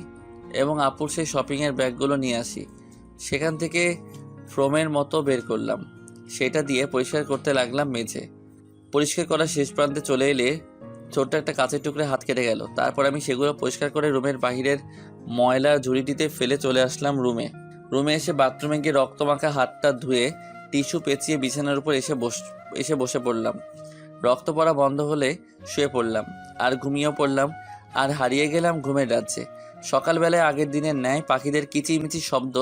এবং আপুর সেই শপিংয়ের ব্যাগগুলো নিয়ে আসি। সেখান থেকে ফ্রোমের মতো বের করলাম, সেটা দিয়ে পরিষ্কার করতে লাগলাম মেঝে। পরিষ্কার করা শেষ প্রান্তে চলে এলে ছোট্ট একটা কাঁচের টুকরে হাত কেটে গেল। তারপর আমি সেগুলো পরিষ্কার করে রুমের বাহিরের ময়লা ঝুড়িটিতে ফেলে চলে আসলাম রুমে এসে বাথরুমে গিয়ে রক্তমাখা হাতটা ধুয়ে টিস্যু পেঁচিয়ে বিছানার উপর এসে বসে পড়লাম। রক্ত পড়া বন্ধ হলে শুয়ে পড়লাম আর ঘুমিয়েও পড়লাম আর হারিয়ে গেলাম ঘুমের রাজ্যে। সকালবেলায় আগের দিনের ন্যায় পাখিদের কিচিমিচি শব্দ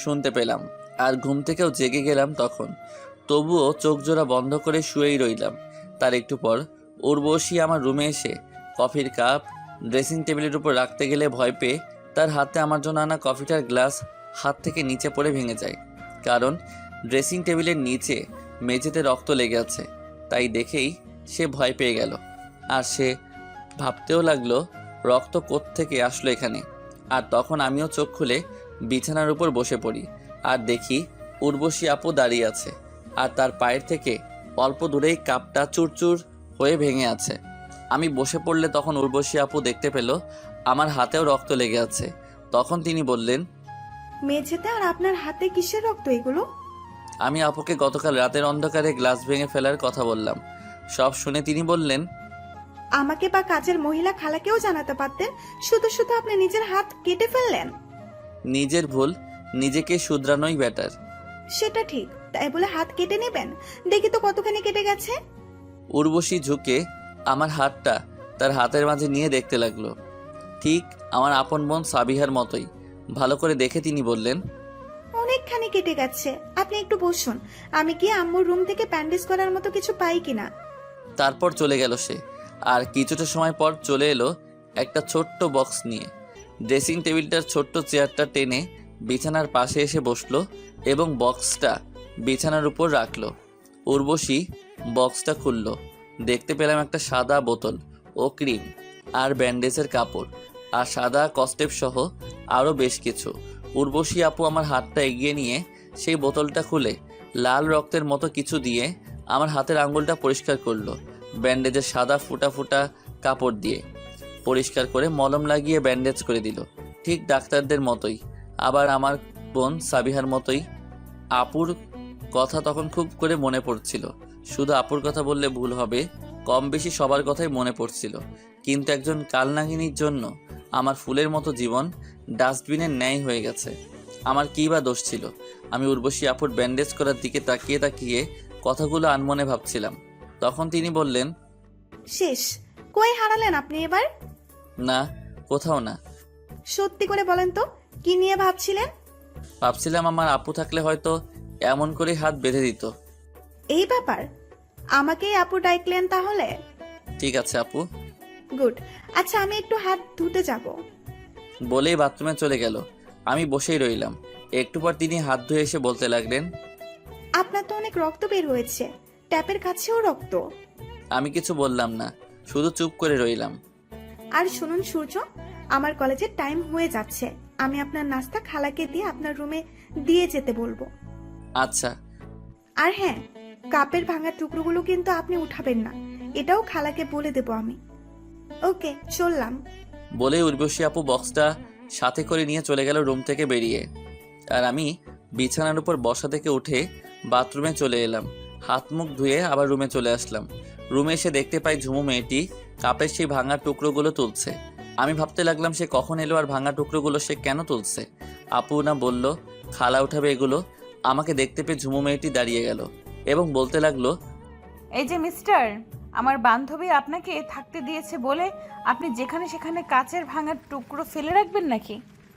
শুনতে পেলাম আর ঘুম থেকেও জেগে গেলাম তখন। তবুও চোখ জোড়া বন্ধ করে শুয়েই রইলাম। তার একটু পর উর্বশী আমার রুমে এসে কফির কাপ ড্রেসিং টেবিলের উপর রাখতে গেলে ভয় পেয়ে তার হাতে আমার জন্য আনা কফিটার গ্লাস হাত থেকে নিচে পড়ে ভেঙে যায়। কারণ ড্রেসিং টেবিলের নিচে মেঝেতে রক্ত লেগে আছে। তাই দেখেই সে ভয় পেয়ে গেল আর সে ভাবতেও লাগলো রক্ত কোত্থেকে আসলো এখানে। আর তখন আমিও চোখ খুলে বিছানার উপর বসে পড়ি আর দেখি উর্বশী আপু দাঁড়িয়ে আছে আর তার পায়ের থেকে অল্প দূরেই কাপটা চুরচুর হয়ে ভেঙে আছে। আমি বসে পড়লে তখন উর্বশী আপু দেখতে পেল আমার হাতেও রক্ত লেগে আছে। তখন তিনি বললেন, মেঝেতে আর আপনার হাতে কিসের রক্ত এগুলো? আমি আপুকে গতকাল রাতের অন্ধকারে গ্লাস ভেঙে ফেলার কথা বললাম। সব শুনে তিনি বললেন, আমাকে বা কাজের মহিলা খালাকেও জানাতে পারতেন, শুধু শুধু আপনি নিজের হাত কেটে ফেললেন। নিজের ভুল নিজেকে শুধরানোই বেটার। সেটা ঠিক, তাই বলে হাত কেটে নেবেন? দেখি তো কতখানি কেটে গেছে। উর্বশী ঝুঁকে আমার হাতটা তার হাতের মাঝে নিয়ে দেখতে লাগলো। ঠিক আমার আপন বোন সাবিহার মতোই। ভালো করে দেখে তিনি বললেন, অনেকখানি কেটে গেছে, আপনি একটু বসুন, আমি কি আম্মুর রুম থেকে ব্যান্ডেজ করার মতো কিছু পাই কিনা। তারপর চলে গেল সে। আর কিছুটা সময় পর চলে এলো একটা ছোট্ট বক্স নিয়ে। ড্রেসিং টেবিলটার ছোট্ট চেয়ারটা টেনে বিছানার পাশে এসে বসলো এবং বক্সটা বিছানার উপর রাখলো। উর্বশী বক্সটা খুললো। দেখতে পেলাম একটা সাদা বোতল ও ক্রিম আর ব্যান্ডেজের কাপড় আর সাদা কস্টেপ সহ আরও বেশ কিছু। উর্বশী আপু আমার হাতটা এগিয়ে নিয়ে সেই বোতলটা খুলে লাল রক্তের মতো কিছু দিয়ে আমার হাতের আঙুলটা পরিষ্কার করলো। ব্যান্ডেজের সাদা ফুটা ফুটা কাপড় দিয়ে পরিষ্কার করে মলম লাগিয়ে ব্যান্ডেজ করে দিল, ঠিক ডাক্তারদের মতোই। আবার আমার বোন সাবিহার মতোই। আপুর কথা তখন খুব করে মনে পড়ছিল। শুধু আপুর কথা বললে ভুল হবে, কম বেশি সবার কথাই মনে পড়ছিল। কিন্তু একজন কালনাগিনীর জন্য আমার ফুলের মতো জীবন ডাস্টবিনের ন্যায় হয়ে গেছে। আমার কী বা দোষ ছিল? আমি উর্বশী আপুর ব্যান্ডেজ করার দিকে তাকিয়ে তাকিয়ে কথাগুলো আনমনে ভাবছিলাম। তখন তিনি বললেন, শেষ? কই হারালেন আপনি এবার? না, কোথাও না। সত্যি করে বলেন তো, কি নিয়ে ভাবছিলেন? ভাবছিলাম আমার আপু থাকলে হয়তো এমন করে হাত বেঁধে দিত। এই ব্যাপার? আমাকেই আপু ডাকলেন তাহলে? ঠিক আছে আপু। গুড। আচ্ছা, আমি একটু হাত ধুতে যাব। বলেই বাথরুমে চলে গেল। আমি বসেই রইলাম। একটু পর তিনি হাত ধুয়ে এসে বলতে লাগলেন, আপনার তো অনেক রক্ত বের হয়েছে, ট্যাপের কাছেও রক্ত। আমি কিছু বললাম না, শুধু চুপ করে রইলাম। আর শুনুন সূর্য, আমার কলেজের টাইম হয়ে যাচ্ছে, আমি আপনার নাস্তা খালাকে দিয়ে আপনার রুমে দিয়ে যেতে বলবো। আচ্ছা। আর হ্যাঁ, কাপের ভাঙা টুকরোগুলো কিন্তু আপনি উঠাবেন না, এটাও খালাকে বলে দেবো আমি। ওকে, চললাম। বলে উর্বশী আপু বক্সটা সাথে করে নিয়ে চলে গেল রুম থেকে বেরিয়ে। আর আমি বিছানার উপর বসা থেকে উঠে বাথরুমে চলে এলাম। হাত মুখ ধুয়ে আবার রুমে চলে আসলাম। রুমে এসে দেখতে পাই ঝুমু মেয়েটি কাপের সেই ভাঙা টুকরোগুলো তুলছে। আমি ভাবতে লাগলাম সে কখন এলো আর ভাঙা টুকরোগুলো সে কেন তুলছে। আপু না বলল খালা উঠাবে এগুলো। আমাকে দেখতে পেয়ে ঝুমু মেয়েটি দাঁড়িয়ে গেল এবং বলতে লাগলো, এই যে মিস্টার, আমার বান্ধবী আপনাকে থাকতে দিয়েছে বলে আপনি যেখানে সেখানে কাচের ভাঙার টুকরো ফেলে রাখবেন নাকি?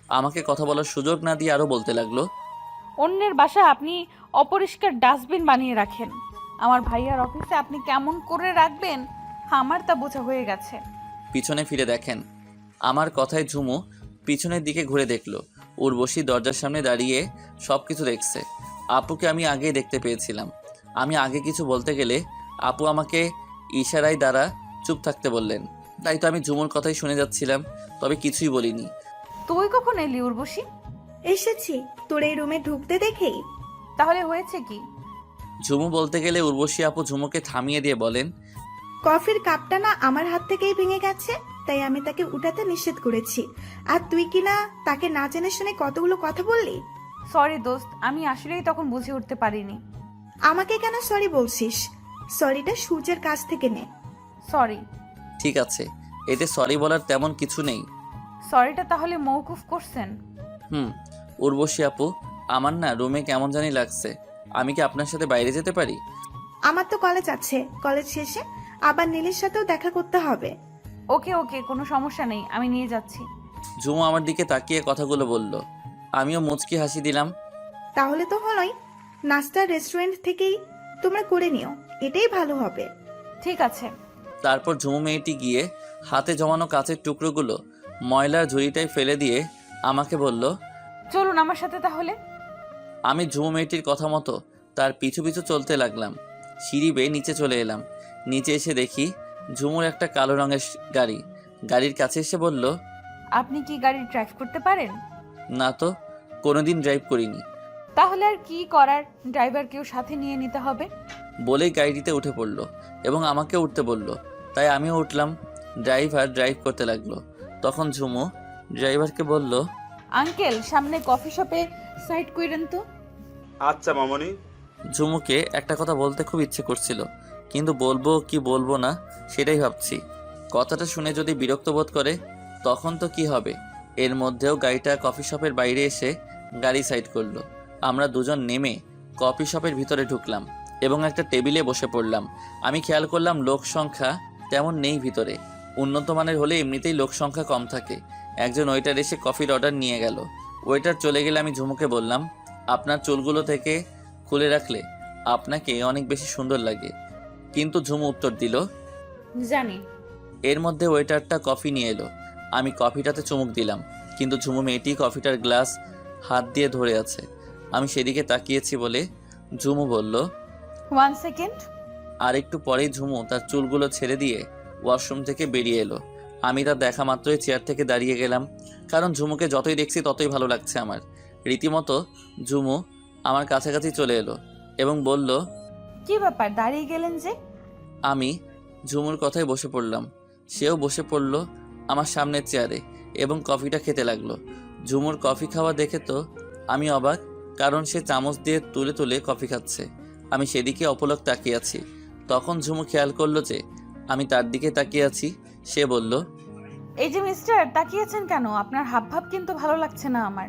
আমাকে কথা বলার সুযোগ না দিয়ে আরও বলতে লাগলো, অন্যের বাসা আপনি অপরিষ্কার ডাস্টবিন বানিয়ে রাখেন, আমার ভাইয়ার অফিসে আপনি কেমন করে রাখবেন আমার তা বোঝা হয়ে গেছে। পিছনে ফিরে দেখেন। আমার কথায় ঝুমু পিছনের দিকে ঘুরে দেখলো। উর্বশী দরজার সামনে দাঁড়িয়ে সব কিছু দেখছে। আপুকে আমি আগেই দেখতে পেয়েছিলাম। আমি আগে কিছু বলতে গেলে আপু আমাকে ইশারায় দ্বারা চুপ থাকতে বললেন। তাই তো আমি ঝুমুর কথাই শুনে যাচ্ছিলাম, তবে কিছুই বলিনি। তুই কখন এলি উর্বশী? এসেছি তোর এই রুমে ঢুকতে দেখেই। তাহলে হয়েছে কি? ঝুমু বলতে গেলে উর্বশী আপু ঝুমুকে থামিয়ে দিয়ে বলেন, কফির কাপটা না আমার হাত থেকেই ভেঙে গেছে, তাই আমি তাকে উঠাতে নিষেধ করেছি। আর তুই কিনা তাকে না জেনে শুনে কতগুলো কথা বললি। সরি দোস্ত, আমি আসলেই তখন বুঝে উঠতে পারিনি। আমাকে কেন সরি বলছিস? সরিটা সূর্যের কাছ থেকে নে। সরি। ঠিক আছে, এতে সরি বলার তেমন কিছু নেই। সরিটা তাহলে মওকুফ করছেন? উর্বশী আপু, আমার না রুমে কেমন জানি লাগছে। আমি কি আপনার সাথে বাইরে যেতে পারি? আমার তো কলেজ আছে, কলেজ শেষে আবার নীলের সাথেও দেখা করতে হবে। ওকে ওকে, কোনো সমস্যা নেই, আমি নিয়ে যাচ্ছি। ঝুমু আমার দিকে তাকিয়ে কথাগুলো বলল। আমিও মুচকি হাসি দিলাম। তাহলে তো হলোই, নাস্তার রেস্টুরেন্ট থেকেই তোমরা করে নিও, এটাই ভালো হবে। ঠিক আছে। তারপর ঝুমু মেয়েটি গিয়ে হাতে জমানো কাঁচের টুকরোগুলো ময়লার ঝুড়িটায় ফেলে দিয়ে আমাকে বলল, চলুন আমার সাথে তাহলে। আমি ঝুমু মেয়েটির কথা মতো তার পিছু পিছু চলতে লাগলাম। সিঁড়ি বেয়ে নিচে চলে এলাম। নিচে এসে দেখি ঝুমুর একটা কালো রঙের গাড়ি। গাড়ির কাছে এসে বলল, আপনি কি গাড়ি ড্রাইভ করতে পারেন? না তো, কোনোদিন ড্রাইভ করিনি। তাহলে আর কি করার, ড্রাইভারকেও সাথে নিয়ে নিতে হবে। বলেই গাড়িতে উঠে পড়ল এবং আমাকে উঠতে বলল। তাই আমিও উঠলাম। ড্রাইভার ড্রাইভ করতে লাগলো। তখন ঝুমু ড্রাইভারকে বলল, আঙ্কেল, সামনে কফি শপে সাইড কইরেন তো। আচ্ছা মামনি। ঝুমুকে একটা কথা বলতে খুব ইচ্ছে করছিল, কিন্তু বলবো কি বলবো না সেটাই ভাবছি। কথাটা শুনে যদি বিরক্ত বোধ করে তখন তো কি হবে। এর মধ্যেও গাড়িটা কফি শপের বাইরে এসে গাড়ি সাইড করলো। আমরা দুজন নেমে কফি শপের ভিতরে ঢুকলাম এবং একটা টেবিলে বসে পড়লাম। আমি খেয়াল করলাম লোক সংখ্যা তেমন নেই ভিতরে। উন্নত মানের হলে এমনিতেই লোক সংখ্যা কম থাকে। একজন ওয়েটার এসে কফির অর্ডার নিয়ে গেল। ওয়েটার চলে গেলে আমি ঝুমুকে বললাম, আপনার চুলগুলো থেকে খুলে রাখলে আপনাকে অনেক বেশি সুন্দর লাগে। কিন্তু ঝুমু উত্তর দিল, জানি। এর মধ্যে ওয়েটারটা কফি নিয়ে এলো। আমি কফিটাতে চুমুক দিলাম, কিন্তু ঝুমু মেয়েটি কফিটার গ্লাস হাত দিয়ে ধরে আছে। আমি সেদিকে তাকিয়েছি বলে ঝুমু বলল, 1 সেকেন্ড। আর একটু পরেই ঝুমু তার চুলগুলো ছেড়ে দিয়ে ওয়াশরুম থেকে বেরিয়ে এলো। আমি তার দেখা মাত্রই চেয়ার থেকে দাঁড়িয়ে গেলাম, কারণ ঝুমুকে যতই দেখছি ততই ভালো লাগছে আমার। রীতিমতো ঝুমু আমার কাছাকাছি চলে এলো এবং বলল, কি ব্যাপার, দাঁড়িয়ে গেলেন যে? আমি ঝুমুর কথায় বসে পড়লাম। সেও বসে পড়ল আমার সামনের চেয়ারে এবং কফিটা খেতে লাগলো। ঝুমুর কফি খাওয়া দেখে তো আমি অবাক, কারণ সে চামচ দিয়ে তুলে তুলে কফি খাচ্ছে। আমি সেদিকে অপলক তাকিয়ে আছি। তখন ঝুমু খেয়াল করলো যে আমি তার দিকে তাকিয়ে আছি। সে বলল, এই যে মিস্টার, তাকিয়েছেন কেন? আপনার হাবভাব কিন্তু ভালো লাগছে না আমার।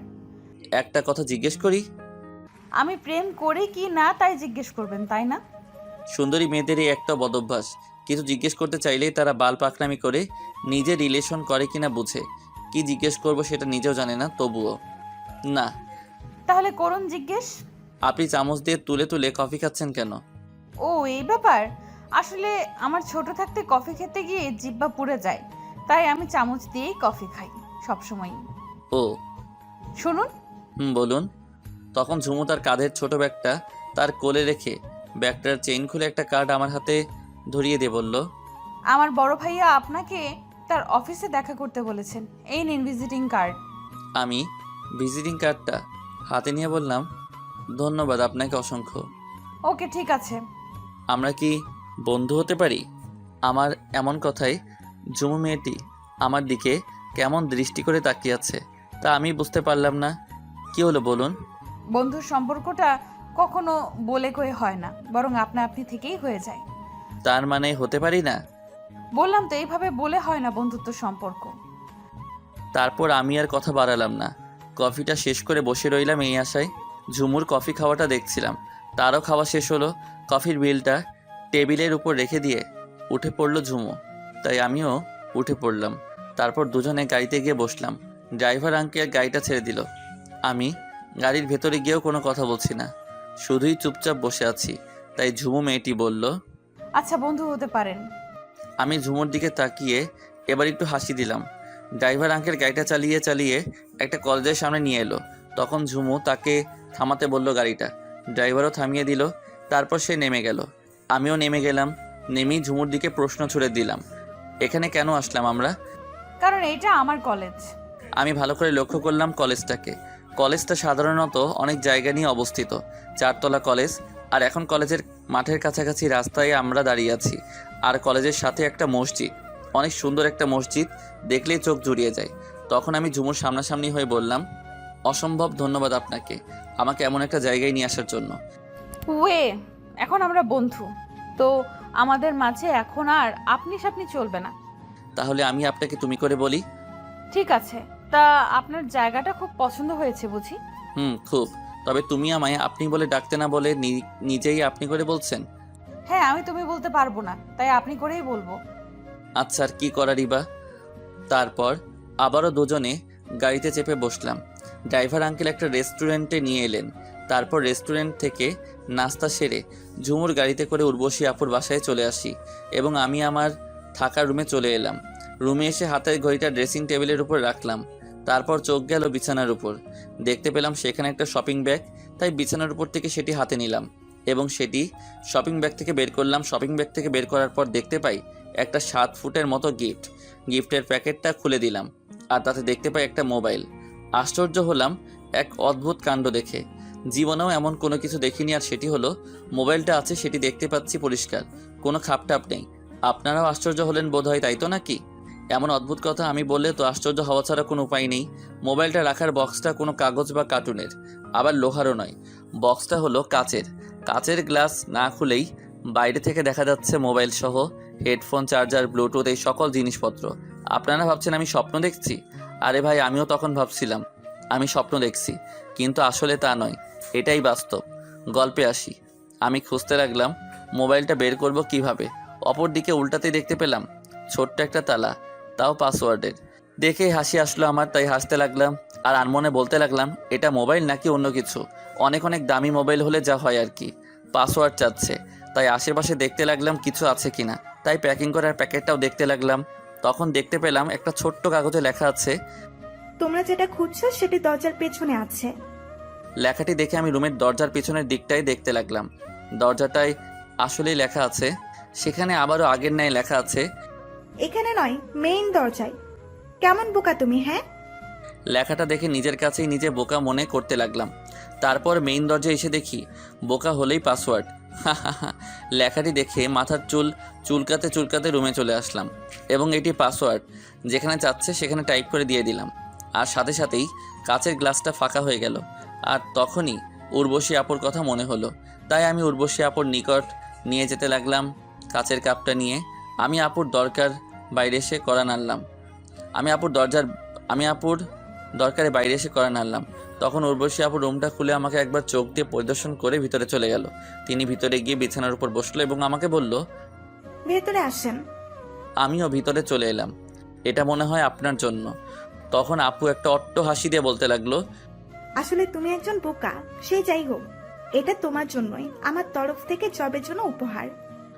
একটা কথা জিজ্ঞেস করি? আমি প্রেম করে কি না তাই জিজ্ঞেস করবেন, তাই না? সুন্দরী মেয়েদের এই একটা বদভ্যাস, কিছু জিজ্ঞেস করতে চাইলেই তারা বাল পাকনামি করে নিজে রিলেশন করে কিনা বুঝে। কি জিজ্ঞেস করব সেটা নিজেও জানে না, তবুও। না। তাহলে করুন জিজ্ঞেস। আপনি চামচ দিয়ে তুলে তুলে কফি খাচ্ছেন কেন? ও, এই ব্যাপার। আসলে আমার ছোট থাকতে কফি খেতে গিয়ে জিহ্বা পুড়ে যায়, তাই আমি চামচ দিয়েই কফি খাই সবসময়। ও শুনুন। বলুন। তখন ঝুমু তার কাঁধের ছোট ব্যাগটা তার কোলে রেখে ব্যাগটার চেইন খুলে একটা কার্ড আমার হাতে ধরিয়ে দিয়ে বলল, আমার বড় ভাইয়া আপনাকে তার অফিসে দেখা করতে বলেছেন, এই নিন ভিজিটিং কার্ড। আমি ভিজিটিং কার্ডটা হাতে নিয়ে বললাম, ধন্যবাদ আপনাকে অসংখ্য। ওকে, ঠিক আছে। আমরা কি বন্ধু হতে পারি? আমার এমন কথায় ঝুমু মেয়েটি আমার দিকে কেমন দৃষ্টি করে তাকিয়ে আছে তা আমি বুঝতে পারলাম না। কি হলো বলুন? বন্ধুর সম্পর্কটা কখনো বলে কয়ে হয় না, বরং আপনা আপনি থেকেই হয়ে যায়। তার মানে হতে পারি না? বললাম তো, এইভাবে বলে হয় না বন্ধুত্ব সম্পর্ক। তারপর আমি আর কথা বাড়ালাম না। কফিটা শেষ করে বসে রইলাম এই আশায়। ঝুমুর কফি খাওয়াটা দেখছিলাম। তারও খাওয়া শেষ হলো। কফির বিলটা টেবিলের উপর রেখে দিয়ে উঠে পড়ল ঝুমু, তাই আমিও উঠে পড়লাম। তারপর দুজনে গাড়িতে গিয়ে বসলাম। ড্রাইভার আঙ্কেল গাড়িটা ছেড়ে দিল। আমি গাড়ির ভেতরে গিয়েও কোনো কথা বলছি না, শুধুই চুপচাপ বসে আছি। তাই ঝুমু মেয়েটি বলল, আচ্ছা, বন্ধু হতে পারেন। আমি ঝুমুর দিকে তাকিয়ে এবার একটু হাসি দিলাম। ড্রাইভার আঙ্কেল গাড়িটা চালিয়ে চালিয়ে একটা কলেজের সামনে নিয়ে এলো। তখন ঝুমু তাকে থামাতে বলল গাড়িটা। ড্রাইভারও থামিয়ে দিল। তারপর সে নেমে গেল। আমিও নেমে গেলাম। নেমেই ঝুমুর দিকে প্রশ্ন ছুড়ে দিলাম, এখানে কেন আসলাম আমরা? কারণ এইটা আমার কলেজ। আমি ভালো করে লক্ষ্য করলাম কলেজটাকে। কলেজটা সাধারণত অনেক জায়গা নিয়ে অবস্থিত। 4 তলা কলেজ। আর এখন কলেজের মাঠের কাছাকাছি রাস্তায় আমরা দাঁড়িয়ে আছি। আর কলেজের সাথে একটা মসজিদ, অনেক সুন্দর একটা মসজিদ, দেখলেই চোখ জুড়িয়ে যায়। তখন আমি ঝুমুর সামনাসামনি হয়ে বললাম, অসম্ভব ধন্যবাদ আপনাকে আমাকে এমন একটা জায়গায় নিয়ে আসার জন্য। ওয়ে, এখন আমরা বন্ধু। তো আমাদের মাঝে এখন আর আপনি সাপনি চলবে না। তাহলে আমি আপনাকে তুমি করে বলি? ঠিক আছে, তা আপনার জায়গাটা খুব পছন্দ হয়েছে বুঝি? খুব। তবে তুমি আমায় আপনি বলে ডাকতে না বলে নিজেই আপনি করে বলছেন। হ্যাঁ, আমি তুমি বলতে পারবো না, তাই আপনি করেই বলবো। আচ্ছা, আর কি করারই বা। তারপর আবারও দুজনে গাড়িতে চেপে বসলাম। ড্রাইভার আঙ্কেল একটা রেস্টুরেন্টে নিয়ে এলেন। তারপর রেস্টুরেন্ট থেকে নাস্তা সেরে ঝুমুর গাড়িতে করে উর্বশী আপুর বাসায় চলে আসি এবং আমি আমার থাকার রুমে চলে এলাম। রুমে এসে হাতের ঘড়িটা ড্রেসিং টেবিলের উপর রাখলাম। তারপর চোখ গেল বিছানার উপর। দেখতে পেলাম সেখানে একটা শপিং ব্যাগ, তাই বিছানার উপর থেকে সেটি হাতে নিলাম এবং সেটি শপিং ব্যাগ থেকে বের করলাম। শপিং ব্যাগ থেকে বের করার পর দেখতে পাই একটা 7 ফুটের মতো গিফট। গিফটের প্যাকেটটা খুলে দিলাম আর তাতে দেখতে পাই একটা মোবাইল। আশ্চর্য হলাম এক অদ্ভুত কাণ্ড দেখে। জীবনেও এমন কোনো কিছু দেখিনি, আর সেটি হলো মোবাইলটা আছে, সেটি দেখতে পাচ্ছি পরিষ্কার, কোনো খাপটাপ নেই। আপনারাও আশ্চর্য হলেন বোধহয়, তাই তো নাকি? এমন অদ্ভুত কথা আমি বললে তো আশ্চর্য হওয়া ছাড়া কোনো উপায় নেই। মোবাইলটা রাখার বক্সটা কোনো কাগজ বা কার্টুনের, আবার লোহারও নয়। বক্সটা হলো কাচের। কাচের গ্লাস না খুলেই বাইরে থেকে দেখা যাচ্ছে মোবাইল সহ হেডফোন, চার্জার, ব্লুটুথ, এই সকল জিনিসপত্র। আপনারা ভাবছেন আমি স্বপ্ন দেখছি? আরে ভাই, আমিও তখন ভাবছিলাম আমি স্বপ্ন দেখছি, কিন্তু আসলে তা নয়, এটাই বাস্তব। গল্পে আসি। আমি খুঁজতে লাগলাম মোবাইলটা বের করব কিভাবে। অপর দিকে উল্টাতেই দেখতে পেলাম ছোট্ট একটা তালা, তাও পাসওয়ার্ডের। দেখেই হাসি আসলো আমার, তাই হাসতে লাগলাম আর আনমনে বলতে লাগলাম, এটা মোবাইল নাকি অন্য কিছু? অনেক অনেক দামি মোবাইল হলে যা হয় আর কি। পাসওয়ার্ড চাচ্ছে, তাই আশেপাশে দেখতে লাগলাম কিছু আছে কিনা। তাই প্যাকিং করার প্যাকেটটাও দেখতে লাগলাম। তখন দেখতে পেলাম একটা ছোট্ট কাগজে লেখা আছে। তোমরা যেটা খুঁজছো সেটি দরজার পেছনে আছে। লেখাটি দেখে আমি রুমের দরজার পিছনের দিকটাই দেখতে লাগলাম। দরজাটায় আসলেই লেখা আছে। সেখানে আবারও আগের ন্যায় লেখা আছে। এখানে নয়, মেইন দরজায়। কেমন বোকা তুমি, হ্যাঁ? লেখাটা দেখে নিজের কাছেই নিজে বোকা মনে করতে লাগলাম। তারপর মেইন দরজায় এসে দেখি বোকা হলেই পাসওয়ার্ড। লেখাটি দেখে মাথার চুল চুলকাতে চুলকাতে রুমে চলে আসলাম এবং এটি পাসওয়ার্ড। যেখানে চাচ্ছে সেখানে টাইপ করে দিয়ে দিলাম, আর সাথে সাথেই কাচের গ্লাসটা ফাঁকা হয়ে গেল। আর তখনই উর্বশী আপুর কথা মনে হলো, তাই আমি উর্বশী আপুর নিকট নিয়ে যেতে লাগলাম কাচের কাপটা নিয়ে। আমি আপুর বাইরে এসে কড়া নাড়লাম। আমি আপুর দরকারে বাইরে এসে কড়া নাড়লাম। তখন উর্বশী আপুর রুমটা খুলে আমাকে একবার চোখ দিয়ে পরিদর্শন করে ভিতরে চলে গেল। তিনি ভিতরে গিয়ে বিছানার উপর বসলো এবং আমাকে বলল, ভেতরে আসেন। আমিও ভিতরে চলে এলাম। এটা মনে হয় আপনার জন্য। তখন আপু একটা অট্ট হাসি দিয়ে বলতে লাগলো, আসলে তুমি একজন বোকা, সেই যাই হোক, এটা তোমার জন্যই আমার তরফ থেকে জবের জন্য উপহার।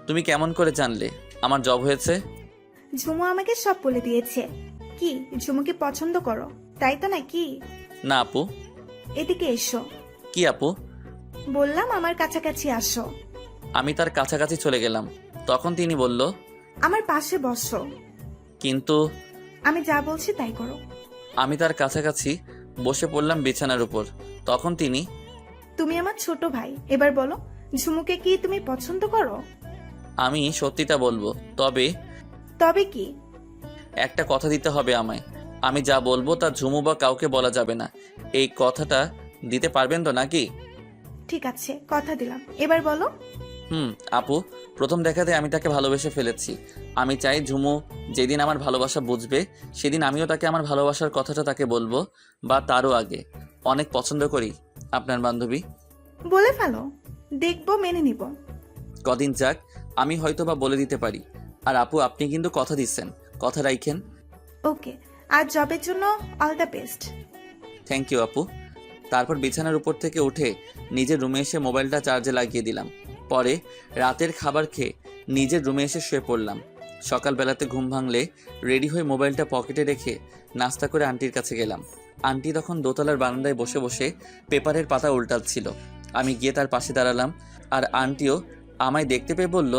তুমি কেমন করে জানলে আমার জব হয়েছে? ঝুমু আমাকে সব বলে দিয়েছে। কি ঝুমুকে পছন্দ করো, তাই তো নাকি? না আপু। এদিকে এসো। কি আপু? বললাম আমার কাছাকাছি আসো। আমি তার কাছাকাছি চলে গেলাম। তখন তিনি বলল, আমার পাশে বসো। কিন্তু আমি যা বলছি তাই করো। আমি তার কাছাকাছি বসে পড়লাম বিছানার উপর। তখন তিনি, তুমি আমার ছোট ভাই, এবার বলো ঝুমুকে কি তুমি পছন্দ করো? আমি সত্যিটা বলবো, তবে তবে কি? একটা কথা দিতে হবে আমায়। আমি যা বলবো তা ঝুমু বা কাউকে বলা যাবে না। এই কথাটা দিতে পারবেন তো নাকি? ঠিক আছে, কথা দিলাম, এবার বলো। আপু, প্রথম দেখাতে আমি তাকে ভালোবেসে ফেলেছি। আমি চাই ঝুমু যেদিন আমার ভালোবাসা বুঝবে সেদিন আমিও তাকে আমার ভালোবাসার কথাটা তাকে বলবো, বা তারও আগে। অনেক পছন্দ করি আপনার বান্ধবী। বলে ফেলো, দেখবো, মেনে নিব। কদিন যাক, আমি হয়তো বা বলে দিতে পারি। আর আপু, আপনি কিন্তু কথা দিচ্ছেন, কথা রাখেন। ওকে, আর জবের জন্য all the best. Thank you আপু। তারপর বিছানার উপর থেকে উঠে নিজের রুমে এসে মোবাইলটা চার্জে লাগিয়ে দিলাম। পরে রাতের খাবার খেয়ে নিজের রুমে এসে শুয়ে পড়লাম। সকালবেলাতে ঘুম ভাঙলে রেডি হয়ে মোবাইলটা পকেটে রেখে নাস্তা করে আন্টির কাছে গেলাম। আন্টি তখন দোতলার বারান্দায় বসে বসে পেপারের পাতা উল্টাচ্ছিল। আমি গিয়ে তার পাশে দাঁড়ালাম, আর আন্টিও আমায় দেখতে পেয়ে বলল,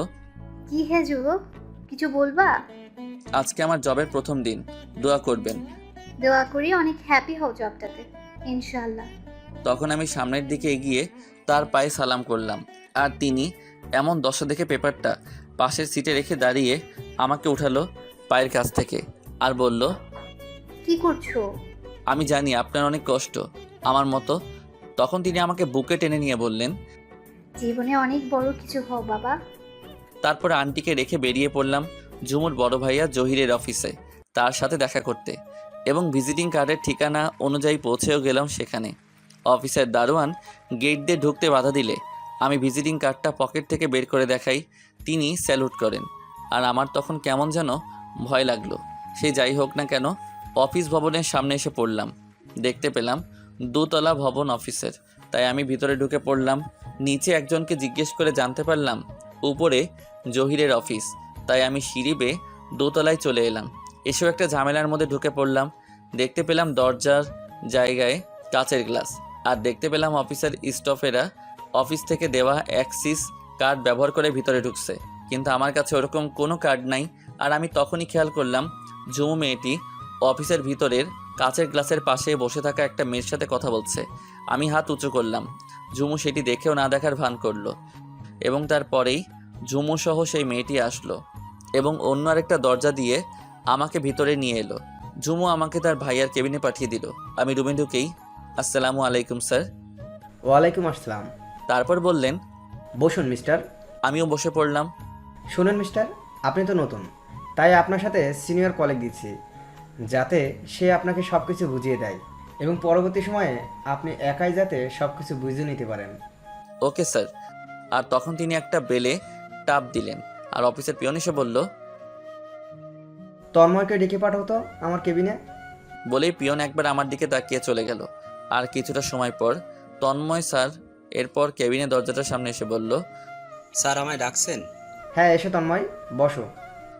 কি হে যুব, কিছু বলবা? আজকে আমার জবের প্রথম দিন, দোয়া করবেন। দোয়া করি অনেক হ্যাপি হও জবটাতে, ইনশাআল্লাহ। তখন আমি সামনের দিকে এগিয়ে তার পায়ে সালাম করলাম, আর তিনি এমন দশা দেখে পেপারটা পাশের সিটে রেখে দাঁড়িয়ে আমাকে উঠালো পায়ের কাছ থেকে আর বলল, কি করছো? আমি জানি আপনার অনেক কষ্ট আমার মতো। তখন তিনি আমাকে বুকে টেনে নিয়ে বললেন, জীবনে অনেক বড় কিছু হও বাবা। তারপর আন্টিকে রেখে বেরিয়ে পড়লাম ঝুমুর বড় ভাইয়া জহিরের অফিসে তার সাথে দেখা করতে, এবং ভিজিটিং কার্ডের ঠিকানা অনুযায়ী পৌঁছেও গেলাম সেখানে। অফিসের দারোয়ান গেট দিয়ে ঢুকতে বাধা দিলে আমি ভিজিটিং কার্ডটা পকেট থেকে বের করে দেখাই। তিনি স্যালুট করেন, আর আমার তখন কেমন যেন ভয় লাগলো। সে যাই হোক না কেন, অফিস ভবনের সামনে এসে পড়লাম। দেখতে পেলাম 2 তলা ভবন অফিসের, তাই আমি ভিতরে ঢুকে পড়লাম। নিচে একজনকে জিজ্ঞেস করে জানতে পারলাম উপরে জহিরের অফিস, তাই আমি সিঁড়ি বেয়ে 2 তলায় চলে এলাম। এসেও একটা ঝামেলার মধ্যে ঢুকে পড়লাম। দেখতে পেলাম দরজার জায়গায় কাচের গ্লাস, আর দেখতে পেলাম অফিসের স্টাফেরা অফিস থেকে দেওয়া অ্যাক্সিস কার্ড ব্যবহার করে ভিতরে ঢুকছে, কিন্তু আমার কাছে ওরকম কোনো কার্ড নাই। আর আমি তখনই খেয়াল করলাম ঝুমু মেয়েটি অফিসের ভিতরের কাচের গ্লাসের পাশে বসে থাকা একটা মেয়ের সাথে কথা বলছে। আমি হাত উঁচু করলাম, ঝুমু সেটি দেখেও না দেখার ভান করলো, এবং তারপরেই ঝুমু সহ সেই মেয়েটি আসলো এবং অন্য আরেকটা দরজা দিয়ে আমাকে ভিতরে নিয়ে এলো। ঝুমু আমাকে তার ভাইয়ার কেবিনে পাঠিয়ে দিল। আমি রুমে ঢুকেই আসসালামু আলাইকুম স্যার। ওয়ালাইকুম আসসালাম। তারপর বললেন বসুন মিস্টার। আমিও বসে পড়লাম। শুনুন মিস্টার, আপনি তো নতুন, তাই আপনার সাথে সিনিয়র কলিগ দিচ্ছি, যাতে সে আপনাকে সব কিছু বুঝিয়ে দেয় এবং পরবর্তী সময়ে আপনি একাই যাতে সব কিছু বুঝে নিতে পারেন। Okay sir. আর তখন তিনি একটা বেলে টাপ দিলেন, আর অফিসের পিয়ন এসে বলল তন্ময়কে ডেকে পাঠাও তো আমার কেবিনে। বলেই পিয়ন একবার আমার দিকে তাকিয়ে চলে গেল। আর কিছুটা সময় পর তন্ময় স্যার এরপর কেবিনে দরজাটার সামনে এসে বলল, স্যার আমায় ডাকছেন? হ্যাঁ, এসো তন্ময়, বসো।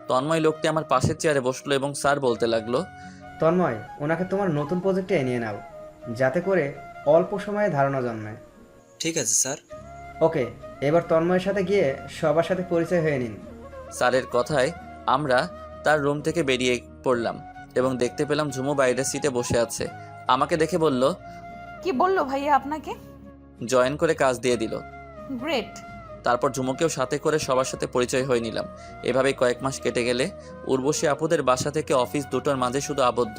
তন্ময় লোকটি আমার পাশের চেয়ারে বসলো এবং স্যার বলতে লাগলো, তন্ময়, ওনাকে তোমার নতুন প্রজেক্টে নিয়ে নাও, যাতে করে অল্প সময়ে ধারণা জন্মায়। ঠিক আছে স্যার। ওকে, এবার তন্ময়ের সাথে গিয়ে সবার সাথে পরিচয় হয়ে নিন। স্যারের কথায় আমরা তার রুম থেকে বেরিয়ে পড়লাম এবং দেখতে পেলাম ঝুমু বাইরের সিটে বসে আছে। আমাকে দেখে বলল, কি বললো ভাইয়া আপনাকে? জয়েন করে কাজ দিয়ে দিল। গ্রেট। তারপর ঝুমুকেও সাথে করে সবার সাথে পরিচয় হয়ে নিলাম। এভাবেই কয়েক মাস কেটে গেলে উর্বশী আপুদের বাসা থেকে অফিস দুটোর মাঝে শুধু আবদ্ধ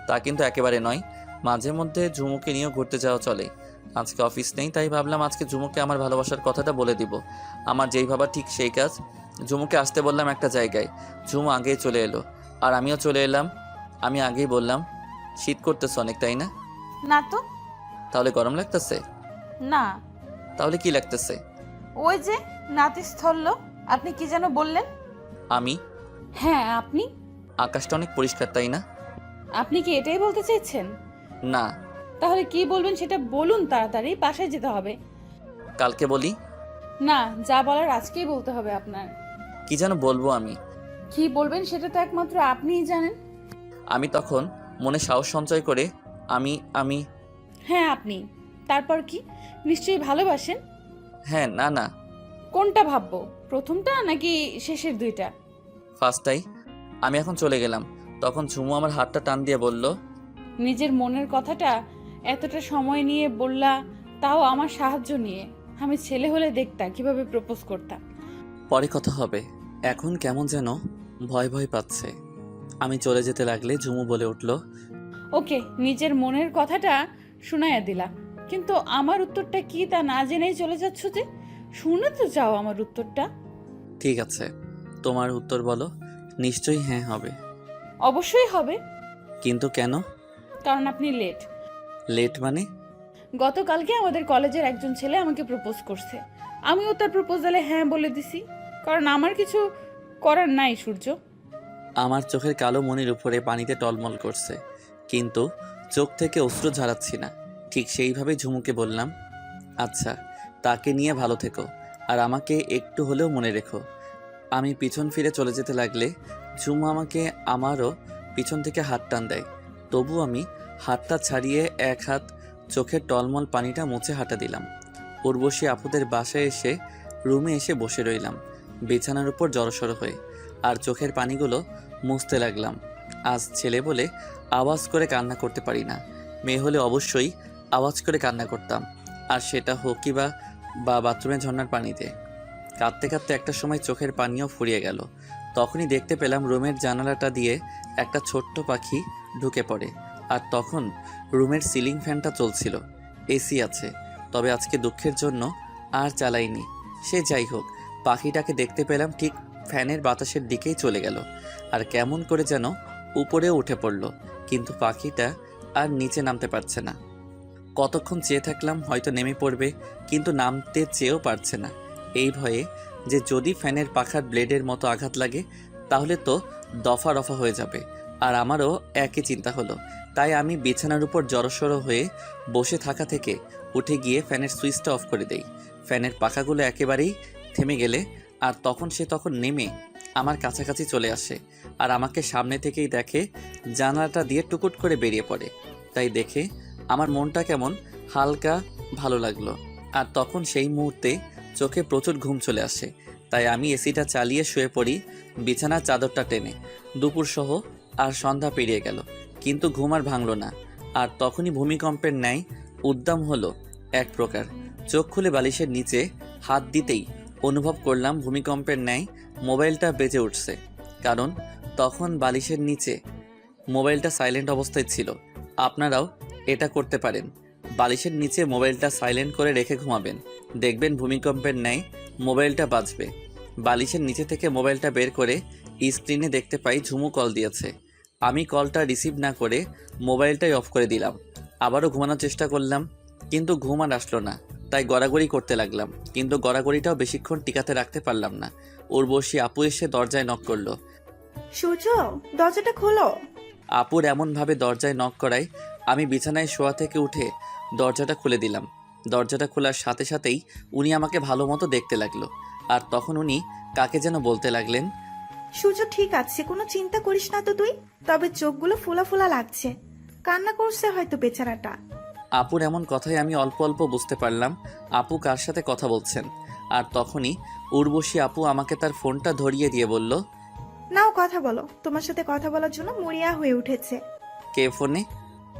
তা কিন্তু একেবারে নয়, মাঝে মধ্যে ঝুমুকে নিয়েও ঘুরতে যাওয়া চলে। আজকে অফিস নেই, তাই ভাবলাম আজকে ঝুমুকে আমার ভালোবাসার কথাটা বলে দিব। আমার যেই ভাবা ঠিক সেই কাজ। ঝুমুকে আসতে বললাম একটা জায়গায়, ঝুমু আগেই চলে এলো আর আমিও চলে এলাম। আমি আগেই বললাম, শীত করতেছে অনেক, তাই না? না তো। তাহলে গরম লাগতেছে? না। তাহলে কি লাগতেছে? ওই যে নাতিস্থল্য। আপনি কি যেন বললেন? আমি? হ্যাঁ আপনি। আকাশটা অনেক পরিষ্কার, তাই না? আপনি কি এটাই বলতে চাইছেন? না। তাহলে কি বলবেন সেটা বলুন, তাড়াতাড়ি বাসায় যেতে হবে। কালকে বলি? না, যা বলার আজকেই বলতে হবে আপনার। কি যেন বলবো আমি? কি বলবেন সেটা তো একমাত্র আপনিই জানেন। আমি তখন মনে সাহস সঞ্চয় করে আমি হ্যাঁ আপনি। তারপর কি? নিশ্চয়ই ভালোবাসেন। হ্যাঁ। না না। কোনটা ভাববো, প্রথমটা নাকি শেষের দুইটা? ফার্স্টটাই। আমি এখন চলে গেলাম। তখন ঝুমু আমার হাতটা টান দিয়ে বলল, নিজের মনের কথাটা এতটা সময় নিয়ে বললা, তাও আমার সাহায্য নিয়ে। আমি ছেলে হলে দেখতা কিভাবে প্রপোজ করতাম। পরে কথা হবে, এখন কেমন যেন ভয় ভয় পাচ্ছে। আমি চলে যেতে লাগলে ঝুমু বলে উঠল, ওকে, নিজের মনের কথাটা শুনাইয়া দিলা, কিন্তু আমার উত্তরটা কি তা না জেনেই চলে যাচ্ছ যে? শুনে তো যাও আমার উত্তরটা। ঠিক আছে, তোমার উত্তর বলো। নিশ্চয়ই হ্যাঁ হবে। অবশ্যই হবে। কিন্তু কেন? কারণ আপনি লেট। লেট মানে? গতকালকে আমাদের কলেজের একজন ছেলে আমাকে প্রপোজ করছে, আমিও তার প্রপোজালে হ্যাঁ বলে দিছি, কারণ আমার কিছু করার নাই সূর্য। আমার চোখের কালো মনির উপরে পানিতে টলমল করছে, কিন্তু চোখ থেকে অশ্রু ঝরাচ্ছি না। ঠিক সেইভাবে ঝুমুকে বললাম, আচ্ছা, তাকে নিয়ে ভালো থেকো, আর আমাকে একটু হলেও মনে রেখো। আমি পিছন ফিরে চলে যেতে লাগলে ঝুমু আমাকে আমারও পিছন থেকে হাত টান দেয়। তবু আমি হাতটা ছাড়িয়ে এক হাত চোখের টলমল পানিটা মুছে হাঁটা দিলাম। উর্বশী আপুদের বাসায় এসে রুমে এসে বসে রইলাম বিছানার উপর জড়সড় হয়ে, আর চোখের পানিগুলো মুছতে লাগলাম। আজ ছেলে বলে আওয়াজ করে কান্না করতে পারি না, মেয়ে হলে অবশ্যই আওয়াজ করে কান্না করতাম, আর সেটা হোকি বা বাথরুমে ঝর্ণার পানিতে। কাঁদতে কাঁদতে একটা সময় চোখের পানিও ফুরিয়ে গেল। তখনই দেখতে পেলাম রুমের জানালাটা দিয়ে একটা ছোট্ট পাখি ঢুকে পড়ে, আর তখন রুমের সিলিং ফ্যানটা চলছিল। এসি আছে, তবে আজকে দুঃখের জন্য আর চালাইনি। সে যাই হোক, পাখিটাকে দেখতে পেলাম ঠিক ফ্যানের বাতাসের দিকেই চলে গেল আর কেমন করে যেন উপরেও উঠে পড়ল, কিন্তু পাখিটা আর নিচে নামতে পারছে না। কতক্ষণ চেয়ে থাকলাম হয়তো নেমে পড়বে, কিন্তু নামতে চেয়েও পারছে না। এই ভয়ে যে যদি ফ্যানের পাখার ব্লেডের মতো আঘাত লাগে তাহলে তো দফা রফা হয়ে যাবে। আর আমারও একই চিন্তা হলো, তাই আমি বিছানার উপর জড়সড় হয়ে বসে থাকা থেকে উঠে গিয়ে ফ্যানের সুইচটা অফ করে দেই। ফ্যানের পাখাগুলো একেবারেই থেমে গেলে আর তখন নেমে আমার কাছাকাছি চলে আসে আর আমাকে সামনে থেকেই দেখে, জানালাটা দিয়ে টুকুট করে বেরিয়ে পড়ে। তাই দেখে আমার মনটা কেমন হালকা ভালো লাগলো। আর তখন সেই মুহূর্তে চোখে প্রচুর ঘুম চলে আসে, তাই আমি এসিটা চালিয়ে শুয়ে পড়ি বিছানার চাদরটা টেনে। দুপুর সহ আর সন্ধ্যা পেরিয়ে গেল, কিন্তু ঘুম আর ভাঙল না। আর তখনই ভূমিকম্পের ন্যায় উদ্দাম হলো এক প্রকার। চোখ খুলে বালিশের নিচে হাত দিতেই অনুভব করলাম ভূমিকম্পের ন্যায় মোবাইলটা বেজে উঠছে, কারণ তখন বালিশের নিচে মোবাইলটা সাইলেন্ট অবস্থায় ছিল। আপনারাও এটা করতে পারেন, বালিশের নিচে মোবাইলটা সাইলেন্ট করে রেখে ঘুমাবেন, দেখবেন ভূমিকম্পের ন্যায় মোবাইলটা বাজবে। বালিশের নিচে থেকে মোবাইলটা বের করে স্ক্রিনে দেখতে পাই ঝুমু কল দিয়েছে। আমি কলটা রিসিভ না করে মোবাইলটাই অফ করে দিলাম। আবারও ঘুমানোর চেষ্টা করলাম, কিন্তু ঘুম আর আসলো না। তাই গড়াগড়ি করতে লাগলাম, কিন্তু গড়াগড়িটাও বেশিক্ষণ টিকাতে রাখতে পারলাম না। উর্বশী আপু এসে দরজায় নক করলো। সূর্য, দরজাটা খোলো। আপুর এমনভাবে দরজায় নক করায় আমি বিছানায় শোয়া থেকে উঠে দরজাটা খুলে দিলাম। দরজাটা খোলার সাথে সাথেই উনি আমাকে ভালো মতো দেখতে লাগলো। আর তখন উনি কাকে যেন বলতে লাগলেন। সূর্য ঠিক আছে, কোনো চিন্তা করিস না তো তুই। তবে চোখগুলো ফোলা ফোলা লাগছে, কান্না করছে হয়তো বেচারাটা। আপুর এমন কথাই আমি অল্প অল্প বুঝতে পারলাম আপু কার সাথে কথা বলছেন। আর তখনই উর্বশী আপু আমাকে তার ফোনটা ধরিয়ে দিয়ে বলল, নাও কথা বলো, তোমার সাথে কথা বলার জন্য মরিয়া হয়ে উঠেছে। কে ফোনে?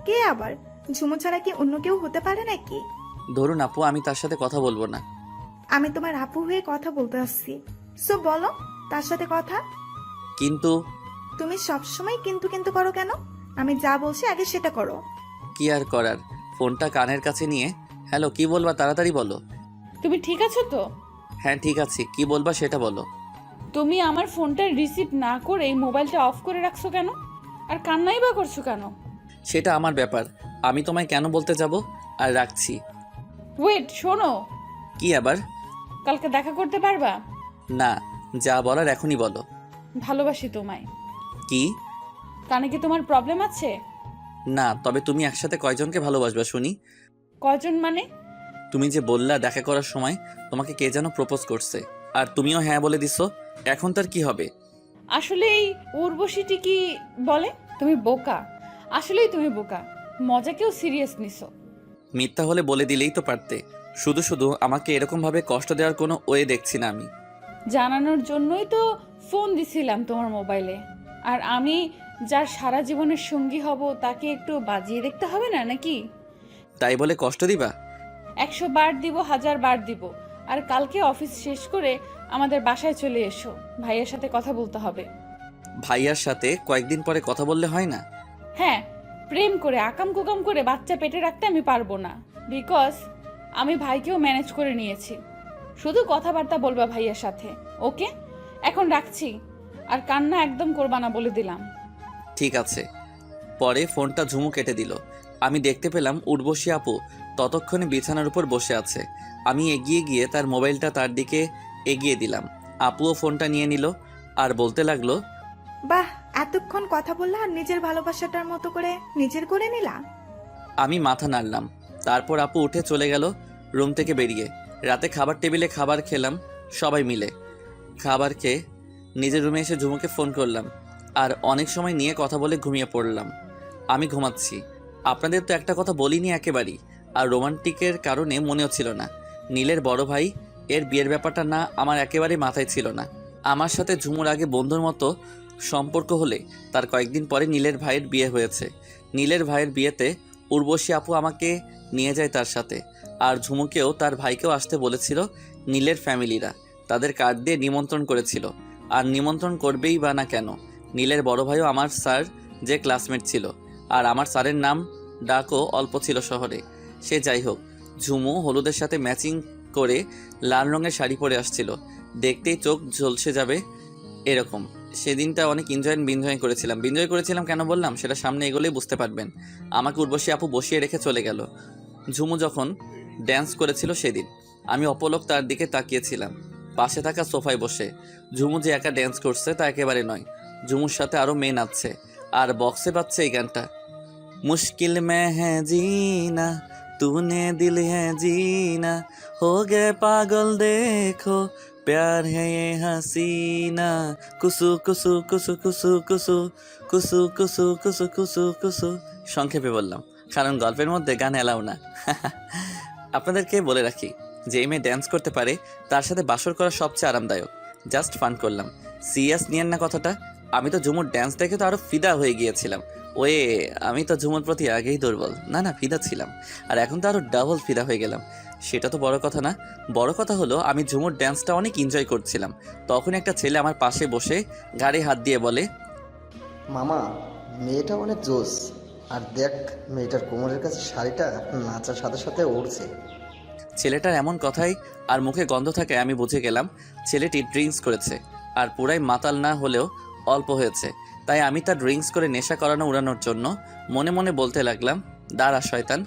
কে আবার? ঝুমু ছাড়া কি অন্য কেউ হতে পারে নাকি? ধরুন আপু, আমি তার সাথে কথা বলবো না। আমি তোমার আপু হয়ে কথা বলতে আসছি, সো বলো তার সাথে কথা। কিন্তু তুমি সবসময় কিন্তু কিন্তু করো কেন? আমি যা বলছি আগে সেটা করো। কি আর করার, ফোনটা কানের কাছে নিয়ে হ্যালো কি বলবা তাড়াতাড়ি বলো। তুমি ঠিক আছো তো? হ্যাঁ ঠিক আছে, কি বলবা সেটা বলো। তুমি আমার ফোনটা রিসিভ না করে এই মোবাইলটা অফ করে রাখছো কেন? আর কান্নাই বা করছো কেন? সেটা আমার ব্যাপার, আমি তোমায় কেন বলতে যাব। আর রাখছি। ওয়েট, শোনো। কি আবার? কালকে দেখা করতে পারবা? না, যা বলার এখনই বলো। ভালোবাসি তোমায়। কি? কানে কি তোমার প্রবলেম আছে? না, তবে তুমি একসাথে কয়জনকে ভালোবাসবা শুনি? কয়জন মানে? তুমি যে বললা দেখা করার সময় তোমাকে কে যেন প্রপোজ করছে, আর তুমিও হ্যাঁ বলে দিছো, এখন তার কি হবে? আসলে এই উর্বশীটি কি বলে? তুমি বোকা, আসলেই তুমি বোকা, মজাকেও সিরিয়াস নিছো। মিথ্যা হলে বলে দিলেই তো পারতে, শুধু শুধু আমাকে এরকমভাবে কষ্ট দেওয়ার কোনো ওয়ে দেখছি না আমি। জানানোর জন্যই তো ফোন দিছিলাম তোমার মোবাইলে। আর আমি যার সারা জীবনের সঙ্গী হব তাকে একটু বাজিয়ে দেখতে হবে না নাকি? তাই বলে কষ্ট দিবা? 100 বার দিব, 1000 বার দিব। আর কালকে অফিস শেষ করে আমাদের বাসায় চলে এসো, ভাইয়ের সাথে কথা বলতে হবে। ভাইয়ার সাথে কয়েকদিন পরে কথা বললে হয় না? হ্যাঁ, প্রেম করে আকাম কুকাম করে বাচ্চা পেটে রাখতে আমি পারবো না, বিকজ আমি ভাইকেও ম্যানেজ করে নিয়েছি। শুধু কথাবার্তা বলবা ভাইয়ের সাথে, ওকে? এখন রাখছি, আর কান্না একদম করবা না বলে দিলাম। ঠিক আছে। পরে ফোনটা ঝুমু কেটে দিল। আমি দেখতে পেলাম উর্বশী আপু ততক্ষণে বিছানার উপর বসে আছে। আমি এগিয়ে গিয়ে তার মোবাইলটা তার দিকে এগিয়ে দিলাম। আপুও ফোনটা নিয়ে নিল আর বলতে লাগলো, বাহ, এতক্ষণ কথা বললা আর নিজের ভালোবাসাটার মতো করে নিজের করে নিলা। আমি মাথা নাড়লাম। তারপর আপু উঠে চলে গেল রুম থেকে বেরিয়ে। রাতে খাবার টেবিলে খাবার খেলাম সবাই মিলে। খাবার খেয়ে নিজের রুমে এসে ঝুমুকে ফোন করলাম আর অনেক সময় নিয়ে কথা বলে ঘুমিয়ে পড়লাম। আমি ঘুমাচ্ছি। আপনাদের তো একটা কথা বলিনি একেবারেই, আর রোমান্টিকের কারণে মনেও ছিল না। নীলের বড় ভাই এর বিয়ের ব্যাপারটা না আমার একেবারেই মাথায় ছিল না। আমার সাথে ঝুমুর আগে বন্ধুর মতো সম্পর্ক হলে তার কয়েকদিন পরে নীলের ভাইয়ের বিয়ে হয়েছে। নীলের ভাইয়ের বিয়েতে উর্বশী আপু আমাকে নিয়ে যায় তার সাথে, আর ঝুমুকেও তার ভাইকেও আসতে বলেছিল নীলের ফ্যামিলিরা। তাদের কার্ড দিয়ে নিমন্ত্রণ করেছিল, আর নিমন্ত্রণ করবেই বা না কেন। নীলের বড় ভাইও আমার স্যার যে ক্লাসমেট ছিল, আর আমার স্যারের নাম ডাকও অল্প ছিল শহরে। সে যাই হোক, ঝুমু হলুদের সাথে ম্যাচিং করে লাল রঙের শাড়ি পরে আসছিল। দেখতেই চোখ ঝলসে যাবে এরকম। সেদিনটা অনেক বিনজয় করেছিলাম কেন বললাম সেটা সামনে এগোলেই বুঝতে পারবেন। আমাকে উর্বশী আপু বসিয়ে রেখে চলে গেল। ঝুমু যখন ড্যান্স করেছিল সেদিন আমি অপলক তার দিকে তাকিয়েছিলাম, পাশে থাকা সোফায় বসে। ঝুমু যে একা ড্যান্স করছে তা একেবারে নয়, ঝুমুর সাথে আরও মেয়ে নাচছে আর বক্সে বাজছে এই গানটা, মুশকিল মে হ্যাঁ জিনা তूने दिल है जीना हो गए पागल देखो प्यार है ये हसीना कुसु कुसु कुसु कुसु कुसु कुसु कुसु कुसु कुसु कुसु। সংক্ষেপে বললাম কারণ গল্পের মধ্যে গান এলাও না। আপনাদেরকে বলে রাখি যে এই মেয়ে ড্যান্স করতে পারে তার সাথে বাসর করা সবচেয়ে আরামদায়ক। জাস্ট ফান করলাম, সিরিয়াস নিয়েন না কথাটা। আমি তো ঝুমুর ড্যান্স দেখে তো আরও ফিদা হয়ে গিয়েছিলাম। ওয়ে আমি তো ঝুমুর প্রতি আগেই দুর্বল, না ফিদা ছিলাম, আর এখন তো আরও ডাবল ফিদা হয়ে গেলাম। সেটা তো বড় কথা না, বড় কথা হলো আমি ঝুমুর ড্যান্সটা অনেক এনজয় করছিলাম। তখন একটা ছেলে আমার পাশে বসে ঘাড়ে হাত দিয়ে বলে, মামা মেয়েটা অনেক জোস, আর দেখ মেয়েটার কোমরের কাছে শাড়িটা নাচার সাথে সাথে উড়ছে। ছেলেটার এমন কথাই আর মুখে গন্ধ থাকে আমি বুঝে গেলাম ছেলেটি ড্রিঙ্কস করেছে, আর পুরাই মাতাল না হলেও অল্প হয়েছে। তাই আমি তার ড্রিঙ্কস করে নেশা করানো উড়ানোর জন্য মনে মনে বলতে লাগলাম, দাঁড়া শয়তান,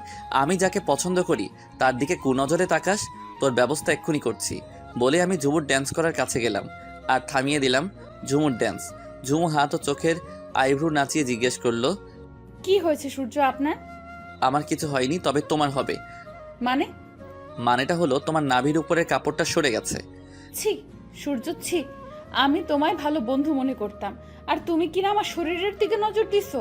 আমি যাকে পছন্দ করি তার দিকে কুনজরে তাকাস, তোর ব্যবস্থা এক্ষুনি করছি। বলে আমি ঝুমুর ড্যান্স করার কাছে গেলাম আর থামিয়ে দিলাম ঝুমুর ড্যান্স। ঝুমু হাত ও চোখের আইব্রু নাচিয়ে জিজ্ঞেস করলো, কি হয়েছে সূর্য আপনার? আমার কিছু হয়নি, তবে তোমার হবে। মানে? মানেটা হলো তোমার নাভির উপরের কাপড়টা সরে গেছে। ছি সূর্য ছি, আমি তোমায় ভালো বন্ধু মনে করতাম, আর তুমি কিনা আমার শরীরের দিকে নজর দিছো।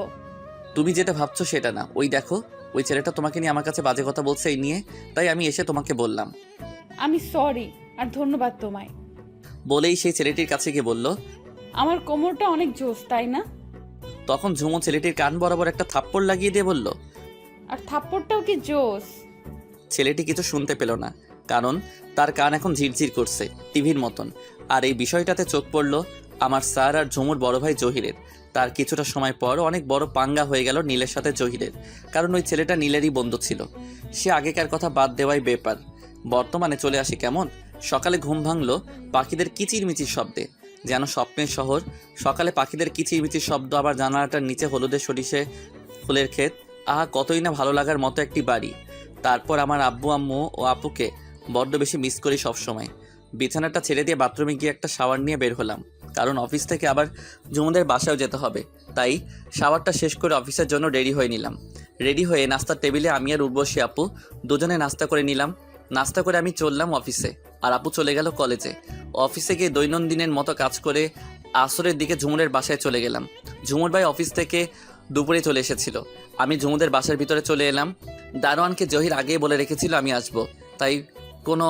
তুমি যেটা ভাবছো সেটা না, ওই দেখো ওই ছেলেটা তোমাকে নিয়ে আমার কাছে বাজে কথা বলছে এই নিয়ে, তাই আমি এসে তোমাকে বললাম। আমি সরি, আর ধন্যবাদ তোমায়। বলেই সেই ছেলেটির কাছে গিয়ে বলল, আমার কোমরটা অনেক জোস, তাই না? তখন ঝুমু ছেলেটির কান বরাবর একটা থাপ্পড় লাগিয়ে দিয়ে বলল। আর থাপ্পড়টাও কি জোস? ছেলেটি কিছু শুনতে পেল না, কারণ তার কান এখন ঝিরঝির করছে টিভির মতন। আর এই বিষয়টাতে চোখ পড়ল আমার স্যার আর ঝুমুর বড় ভাই জহিরের। তার কিছুটা সময় পর অনেক বড় পাঙ্গা হয়ে গেল নীলের সাথে জহিরের, কারণ ওই ছেলেটা নীলেরই বন্ধু ছিল। সে আগেকার কথা বাদ দেওয়াই বেপার। বর্তমানে চলে আসি কেমন, সকালে ঘুম ভাঙলো পাখিদের কিচিরমিচির শব্দে, যেন স্বপ্নের শহর। সকালে পাখিদের কিচিরমিচির শব্দ, আবার জানালাটার নিচে হলুদের সরিষে ফুলের ক্ষেত, আহা কতই না ভালো লাগার মতো একটি বাড়ি। তারপর আমার আব্বু আম্মু ও আপুকে বড্ড বেশি মিস করি সবসময়। বিছানাটা ছেড়ে দিয়ে বাথরুমে গিয়ে একটা শাওয়ার নিয়ে বের হলাম, কারণ অফিস থেকে আবার ঝুমুদের বাসায়ও যেতে হবে। তাই শাওয়ারটা শেষ করে অফিসের জন্য রেডি হয়ে নিলাম। রেডি হয়ে নাস্তার টেবিলে আমি আর উর্বশী আপু দুজনে নাস্তা করে নিলাম। নাস্তা করে আমি চললাম অফিসে, আর আপু চলে গেল কলেজে। অফিসে গিয়ে দৈনন্দিনের মতো কাজ করে আসরের দিকে ঝুমুরের বাসায় চলে গেলাম। ঝুমুর ভাই অফিস থেকে দুপুরে চলে এসেছিল। আমি ঝুমুদের বাসার ভিতরে চলে এলাম। দারোয়ানকে জহির আগেই বলে রেখেছিল আমি আসবো, তাই কোনো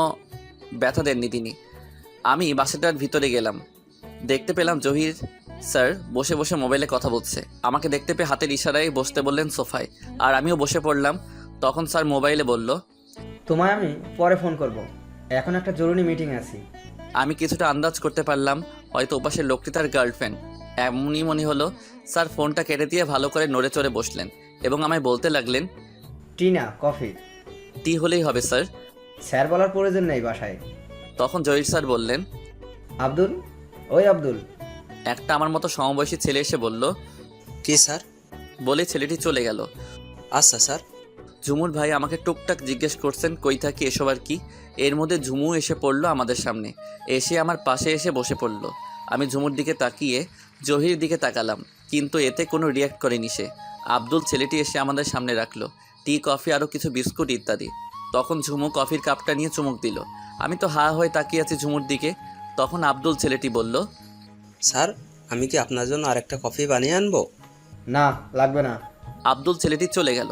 ব্যথা দেননি তিনি। আমি বাসাটার ভিতরে গেলাম, দেখতে পেলাম জহির স্যার বসে বসে মোবাইলে কথা বলছে। আমাকে দেখতে পেয়ে হাতের ইশারায় বসতে বললেন সোফায়, আর আমিও বসে পড়লাম। তখন স্যার মোবাইলে বলল, তোমায় আমি পরে ফোন করব, এখন একটা জরুরি মিটিং আছে। আমি কিছুটা আন্দাজ করতে পারলাম হয়তো ওপাশের লোকটি তার গার্লফ্রেন্ড। এমনই মনে হলো। স্যার ফোনটা কেটে দিয়ে ভালো করে নড়ে চড়ে বসলেন এবং আমায় বলতে লাগলেন, টি না কফি? টি হলেই হবে স্যার। স্যার বলার প্রয়োজন নেই বাসায়। তখন জহির স্যার বললেন, আব্দুল, ওই আব্দুল। একটা আমার মতো সমবয়সী ছেলে এসে বলল, কি স্যার? বলে ছেলেটি চলে গেল। আচ্ছা স্যার। ঝুমুর ভাই আমাকে টুকটাক জিজ্ঞেস করছেন কই থাকি এসব আর কি। এর মধ্যে ঝুমু এসে পড়লো আমাদের সামনে, এসে আমার পাশে এসে বসে পড়লো। আমি ঝুমুর দিকে তাকিয়ে জহির দিকে তাকালাম, কিন্তু এতে কোনো রিয়াক্ট করেনি সে। আব্দুল ছেলেটি এসে আমাদের সামনে রাখলো টি, কফি, আরও কিছু বিস্কুট ইত্যাদি। তখন ঝুমু কফির কাপটা নিয়ে চুমুক দিল। আমি তো হা হয়ে তাকিয়ে আছি ঝুমুর দিকে। তখন আব্দুল ছেলেটি বলল, স্যার আমি কি আপনার জন্য আরেকটা কফি বানিয়ে আনবো? না লাগবে না। আব্দুল ছেলেটি চলে গেল।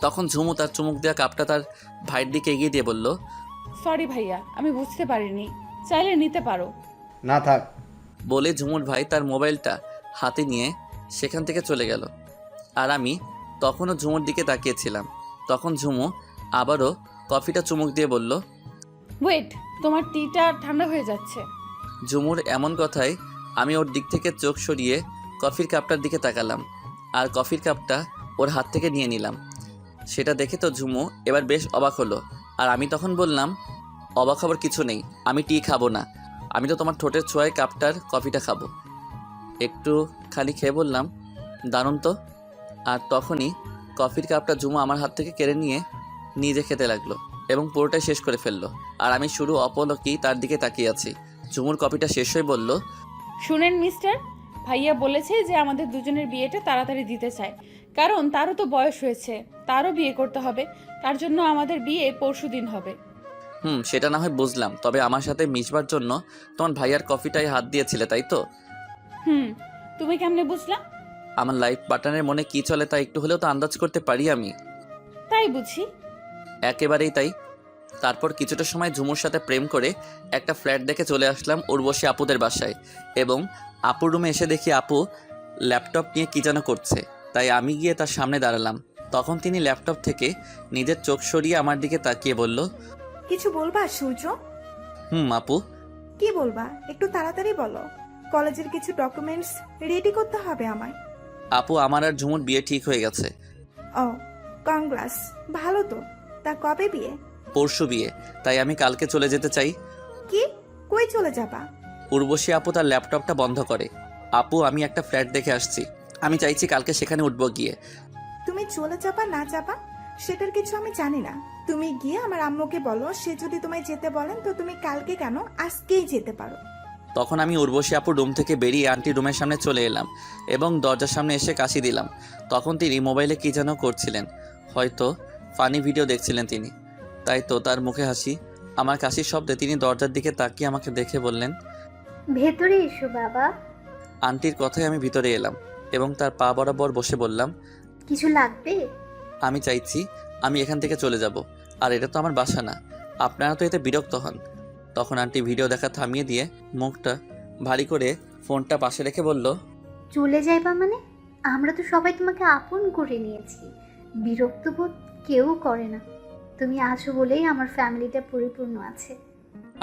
তখন ঝুমু তার চুমুক দেওয়া কাপটা তার ভাইয়ের দিকে এগিয়ে দিয়ে বলল, সরি ভাইয়া, আমি বুঝতে পারিনি, চাইলে নিতে পারো। না থাক। বলে ঝুমুর ভাই তার মোবাইলটা হাতে নিয়ে সেখান থেকে চলে গেল। আর আমি তখনও ঝুমুর দিকে তাকিয়েছিলাম। তখন ঝুমু আবারও কফিটা চুমুক দিয়ে বলল, ওয়েট, তোমার টিটা ঠান্ডা হয়ে যাচ্ছে। ঝুমুর এমন কথায় আমি ওর দিক থেকে চোখ সরিয়ে কফির কাপটার দিকে তাকালাম, আর কফির কাপটা ওর হাত থেকে নিয়ে নিলাম। সেটা দেখে তো ঝুমু এবার বেশ অবাক হলো। আর আমি তখন বললাম, অবাক হবার কিছু নেই, আমি টি খাবো না, আমি তো তোমার ঠোঁটের ছোঁয়ায় কাপটার কফিটা খাবো। একটু খালি খেয়ে বললাম, দারুণ তো। আর তখনই কফির কাপটা ঝুমু আমার হাত থেকে কেড়ে নিয়ে নিজে খেতে লাগলো এবং পুরোটাই শেষ করে ফেললো। আর আমি শুধু অপলকেই তার দিকে তাকিয়ে আছি। ঝুমুর কফিটা শেষ হয়ে বলল, শুনেন মিস্টার, ভাইয়া বলেছে যে আমাদের দুজনের বিয়েটা তাড়াতাড়ি দিতে চায়, কারণ তারও তো বয়স হয়েছে, তারও বিয়ে করতে হবে। তার জন্য আমাদের বিয়ে পরশুদিন হবে। সেটা না হয় বুঝলাম, তবে আমার সাথে মিশবার জন্য তোমার ভাইয়ার কফিটাই হাত দিয়েছিলে, তাই তো? তুমি কেমনে বুঝলা? আমার লাইফ পার্টনারের মনে কি চলে তা একটু হলেও তো আন্দাজ করতে পারি আমি। তাই বুঝি? একেবারেই তাই। তারপর কিছুটা সময় ঝুমুর সাথে প্রেম করে একটা ফ্ল্যাট দেখে চলে আসলাম উর্বশী আপুদের বাসায়, এবং আপুর রুমে এসে দেখি আপু ল্যাপটপ নিয়ে কী যেন করছে। তাই আমি গিয়ে তার সামনে দাঁড়ালাম। তখন তিনি ল্যাপটপ থেকে নিজের চোখ সরিয়ে আমার দিকে তাকিয়ে বলল, কিছু বলবা সূর্য? আপু। কি বলবা? একটু তাড়াতাড়ি বলো। কলেজের কিছু ডকুমেন্টস রেডি করতে হবে আমায়। আপু, আমার আর ঝুমুর বিয়ে ঠিক হয়ে গেছে। ও, কংগ্রাস, ভালো তো। তা কবে বিয়ে? পরশু বিয়ে, তাই আমি কালকে চলে যেতে চাই। কি? কই চলে যাবা? উর্বশী আপু তার ল্যাপটপটা বন্ধ করে, আপু আমি একটা ফ্ল্যাট দেখে আসছি, আমি চাইছি কালকে সেখানে উঠবো গিয়ে। তুমি চলে যাবা না যাবা সেটার কিছু আমি জানি না। তুমি গিয়ে আমার আম্মুকে বলো, সে যদি তোমায় যেতে বলেন তো তুমি কালকে কেন আজকেই যেতে পারো। তখন আমি উর্বশী আপুর রুম থেকে বেরিয়ে আন্টি রুমের সামনে চলে এলাম এবং দরজার সামনে এসে কাশি দিলাম। তখন তিনি মোবাইলে কী যেন করছিলেন, হয়তো ফানি ভিডিও দেখছিলেন তিনি। তাই তো তার মুখে হাসি। আমার কাশির শব্দে তিনি দরজার দিকে তাকিয়ে আমাকে দেখে বললেন, ভেতরে এসো বাবা। আন্টির কথায় আমি ভিতরে এলাম এবং তার পা বরাবর বসে বললাম, কিছু লাগবে? আমি চাইছি আমি এখান থেকে চলে যাব, আর এটা তো আমার বাসা না, আপনারা তো এতে বিরক্ত হন। তখন আন্টি ভিডিও দেখা থামিয়ে দিয়ে মুখটা ভারী করে ফোনটা পাশে রেখে বলল, চলে যাইবা মানে? আমরা তো সবাই তোমাকে আপন করে নিয়েছি, বিরক্ত বোধ কেউ করে না। তুমি আছো বলেই আমার ফ্যামিলিটা পরিপূর্ণ আছে।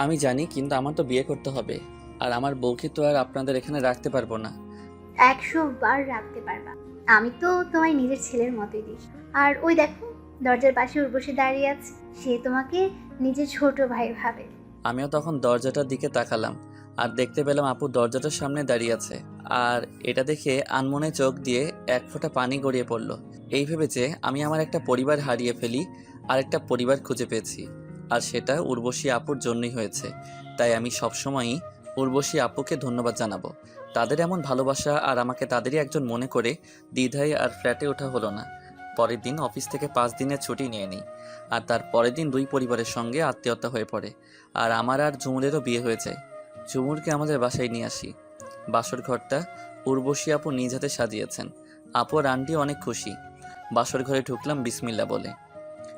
আমি জানি, কিন্তু আমার তো বিয়ে করতে হবে, আর আমার বউকে তো আর আপনাদের এখানে রাখতে পারবো না। 100 বার রাখতে পারবা। আমি তো তোমায় নিজের ছেলের মতোই দিই। আর ওই দেখো, দরজার পাশে উর্বশী দাঁড়িয়ে আছে, সে তোমাকে নিজের ছোট ভাই ভাবে। আমিও তখন দরজাটার দিকে তাকালাম আর দেখতে পেলাম আপু দরজাটার সামনে দাঁড়িয়ে আছে। আর এটা দেখে আনমনে চোখ দিয়ে এক ফোঁটা পানি গড়িয়ে পড়ল। এই ভেবে যে আমি আমার একটা পরিবার হারিয়ে ফেলি আর একটা পরিবার খুঁজে পেয়েছি, আর সেটা উর্বশী আপুর জন্যই হয়েছে। তাই আমি সবসময়ই উর্বশী আপুকে ধন্যবাদ জানাবো। তাদের এমন ভালোবাসা আর আমাকে তাদেরই একজন মনে করে দ্বিধায় আর ফ্ল্যাটে ওঠা হলো না। পরের দিন অফিস থেকে 5 দিনের ছুটি নিয়ে নিই, আর তার পরের দিন 2 পরিবারের সঙ্গে আত্মীয়তা হয়ে পড়ে। আর আমার আর ঝুমুরেরও বিয়ে হয়ে যায়। ঝুমুরকে আমাদের বাসায় নিয়ে আসি। বাসর ঘরটা উর্বশী আপু নিজ হাতে সাজিয়েছেন। আপু আর আন্টি অনেক খুশি। বাসর ঘরে ঢুকলাম বিসমিল্লা বলে।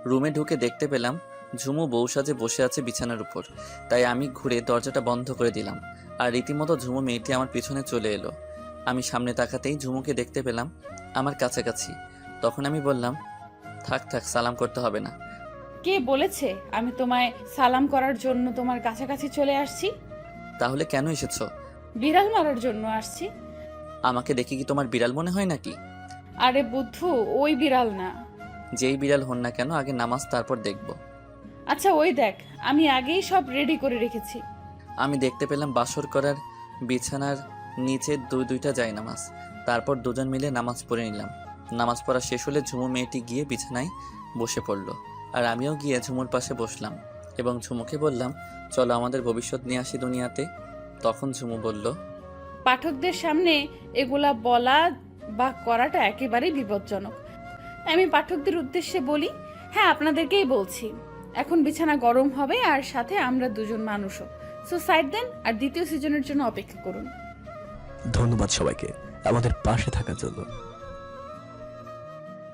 রুমে ঢুকে দেখতে পেলাম ঝুমু বউ সাজে বসে আছে বিছানার উপর। তাই আমি ঘুরে দরজাটা বন্ধ করে দিলাম, আর রীতিমতো ঝুমু মেয়েটি আমার পিছনে চলে এলো। আমি সামনে তাকাতেই ঝুমুকে দেখতে পেলাম আমার কাছাকাছি। তখন আমি বললাম, থাক থাক, সালাম করতে হবে না। কে বলেছে আমি তোমায় সালাম করার জন্য তোমার কাছাকাছি চলে আসছি? তাহলে কেন এসেছো? বিড়াল মারার জন্য আসছি। আমাকে দেখে কি তোমার বিড়াল মনে হয় নাকি? আরে বুদ্ধু, ওই বিড়াল না। যেই বিড়াল হন না কেন, আগে নামাজ, তারপর দেখব। আচ্ছা ওই দেখ, আমি আগেই সব রেডি করে রেখেছি। আমি দেখতে পেলাম বাসর করার বিছানার নিচে দুইটা জায়নামাজ। তারপর দুজন মিলে নামাজ পড়ে নিলাম। নামাজ পড়া শেষ হলে ঝুমু মেয়েটি গিয়ে বিছানায় বসে পড়ল, আর আমিও গিয়ে ঝুমুর পাশে বসলাম এবং ঝুমুকে বললাম, চলো আমাদের ভবিষ্যৎ নিয়ে আসি দুনিয়াতে। তখন ঝুমু বলল, পাঠকদের সামনে এগুলা বলা বা করাটা একেবারেই বিপজ্জনক। আমি পাঠকদের উদ্দেশ্যে বলি, হ্যাঁ আপনাদেরকেই বলছি, এখন বিছানা গরম হবে আর সাথে আমরা দুজন মানুষও। সো সাইড দেন আর দ্বিতীয় সিজনের জন্য অপেক্ষা করুন। ধন্যবাদ সবাইকে আমাদের পাশে থাকার জন্য।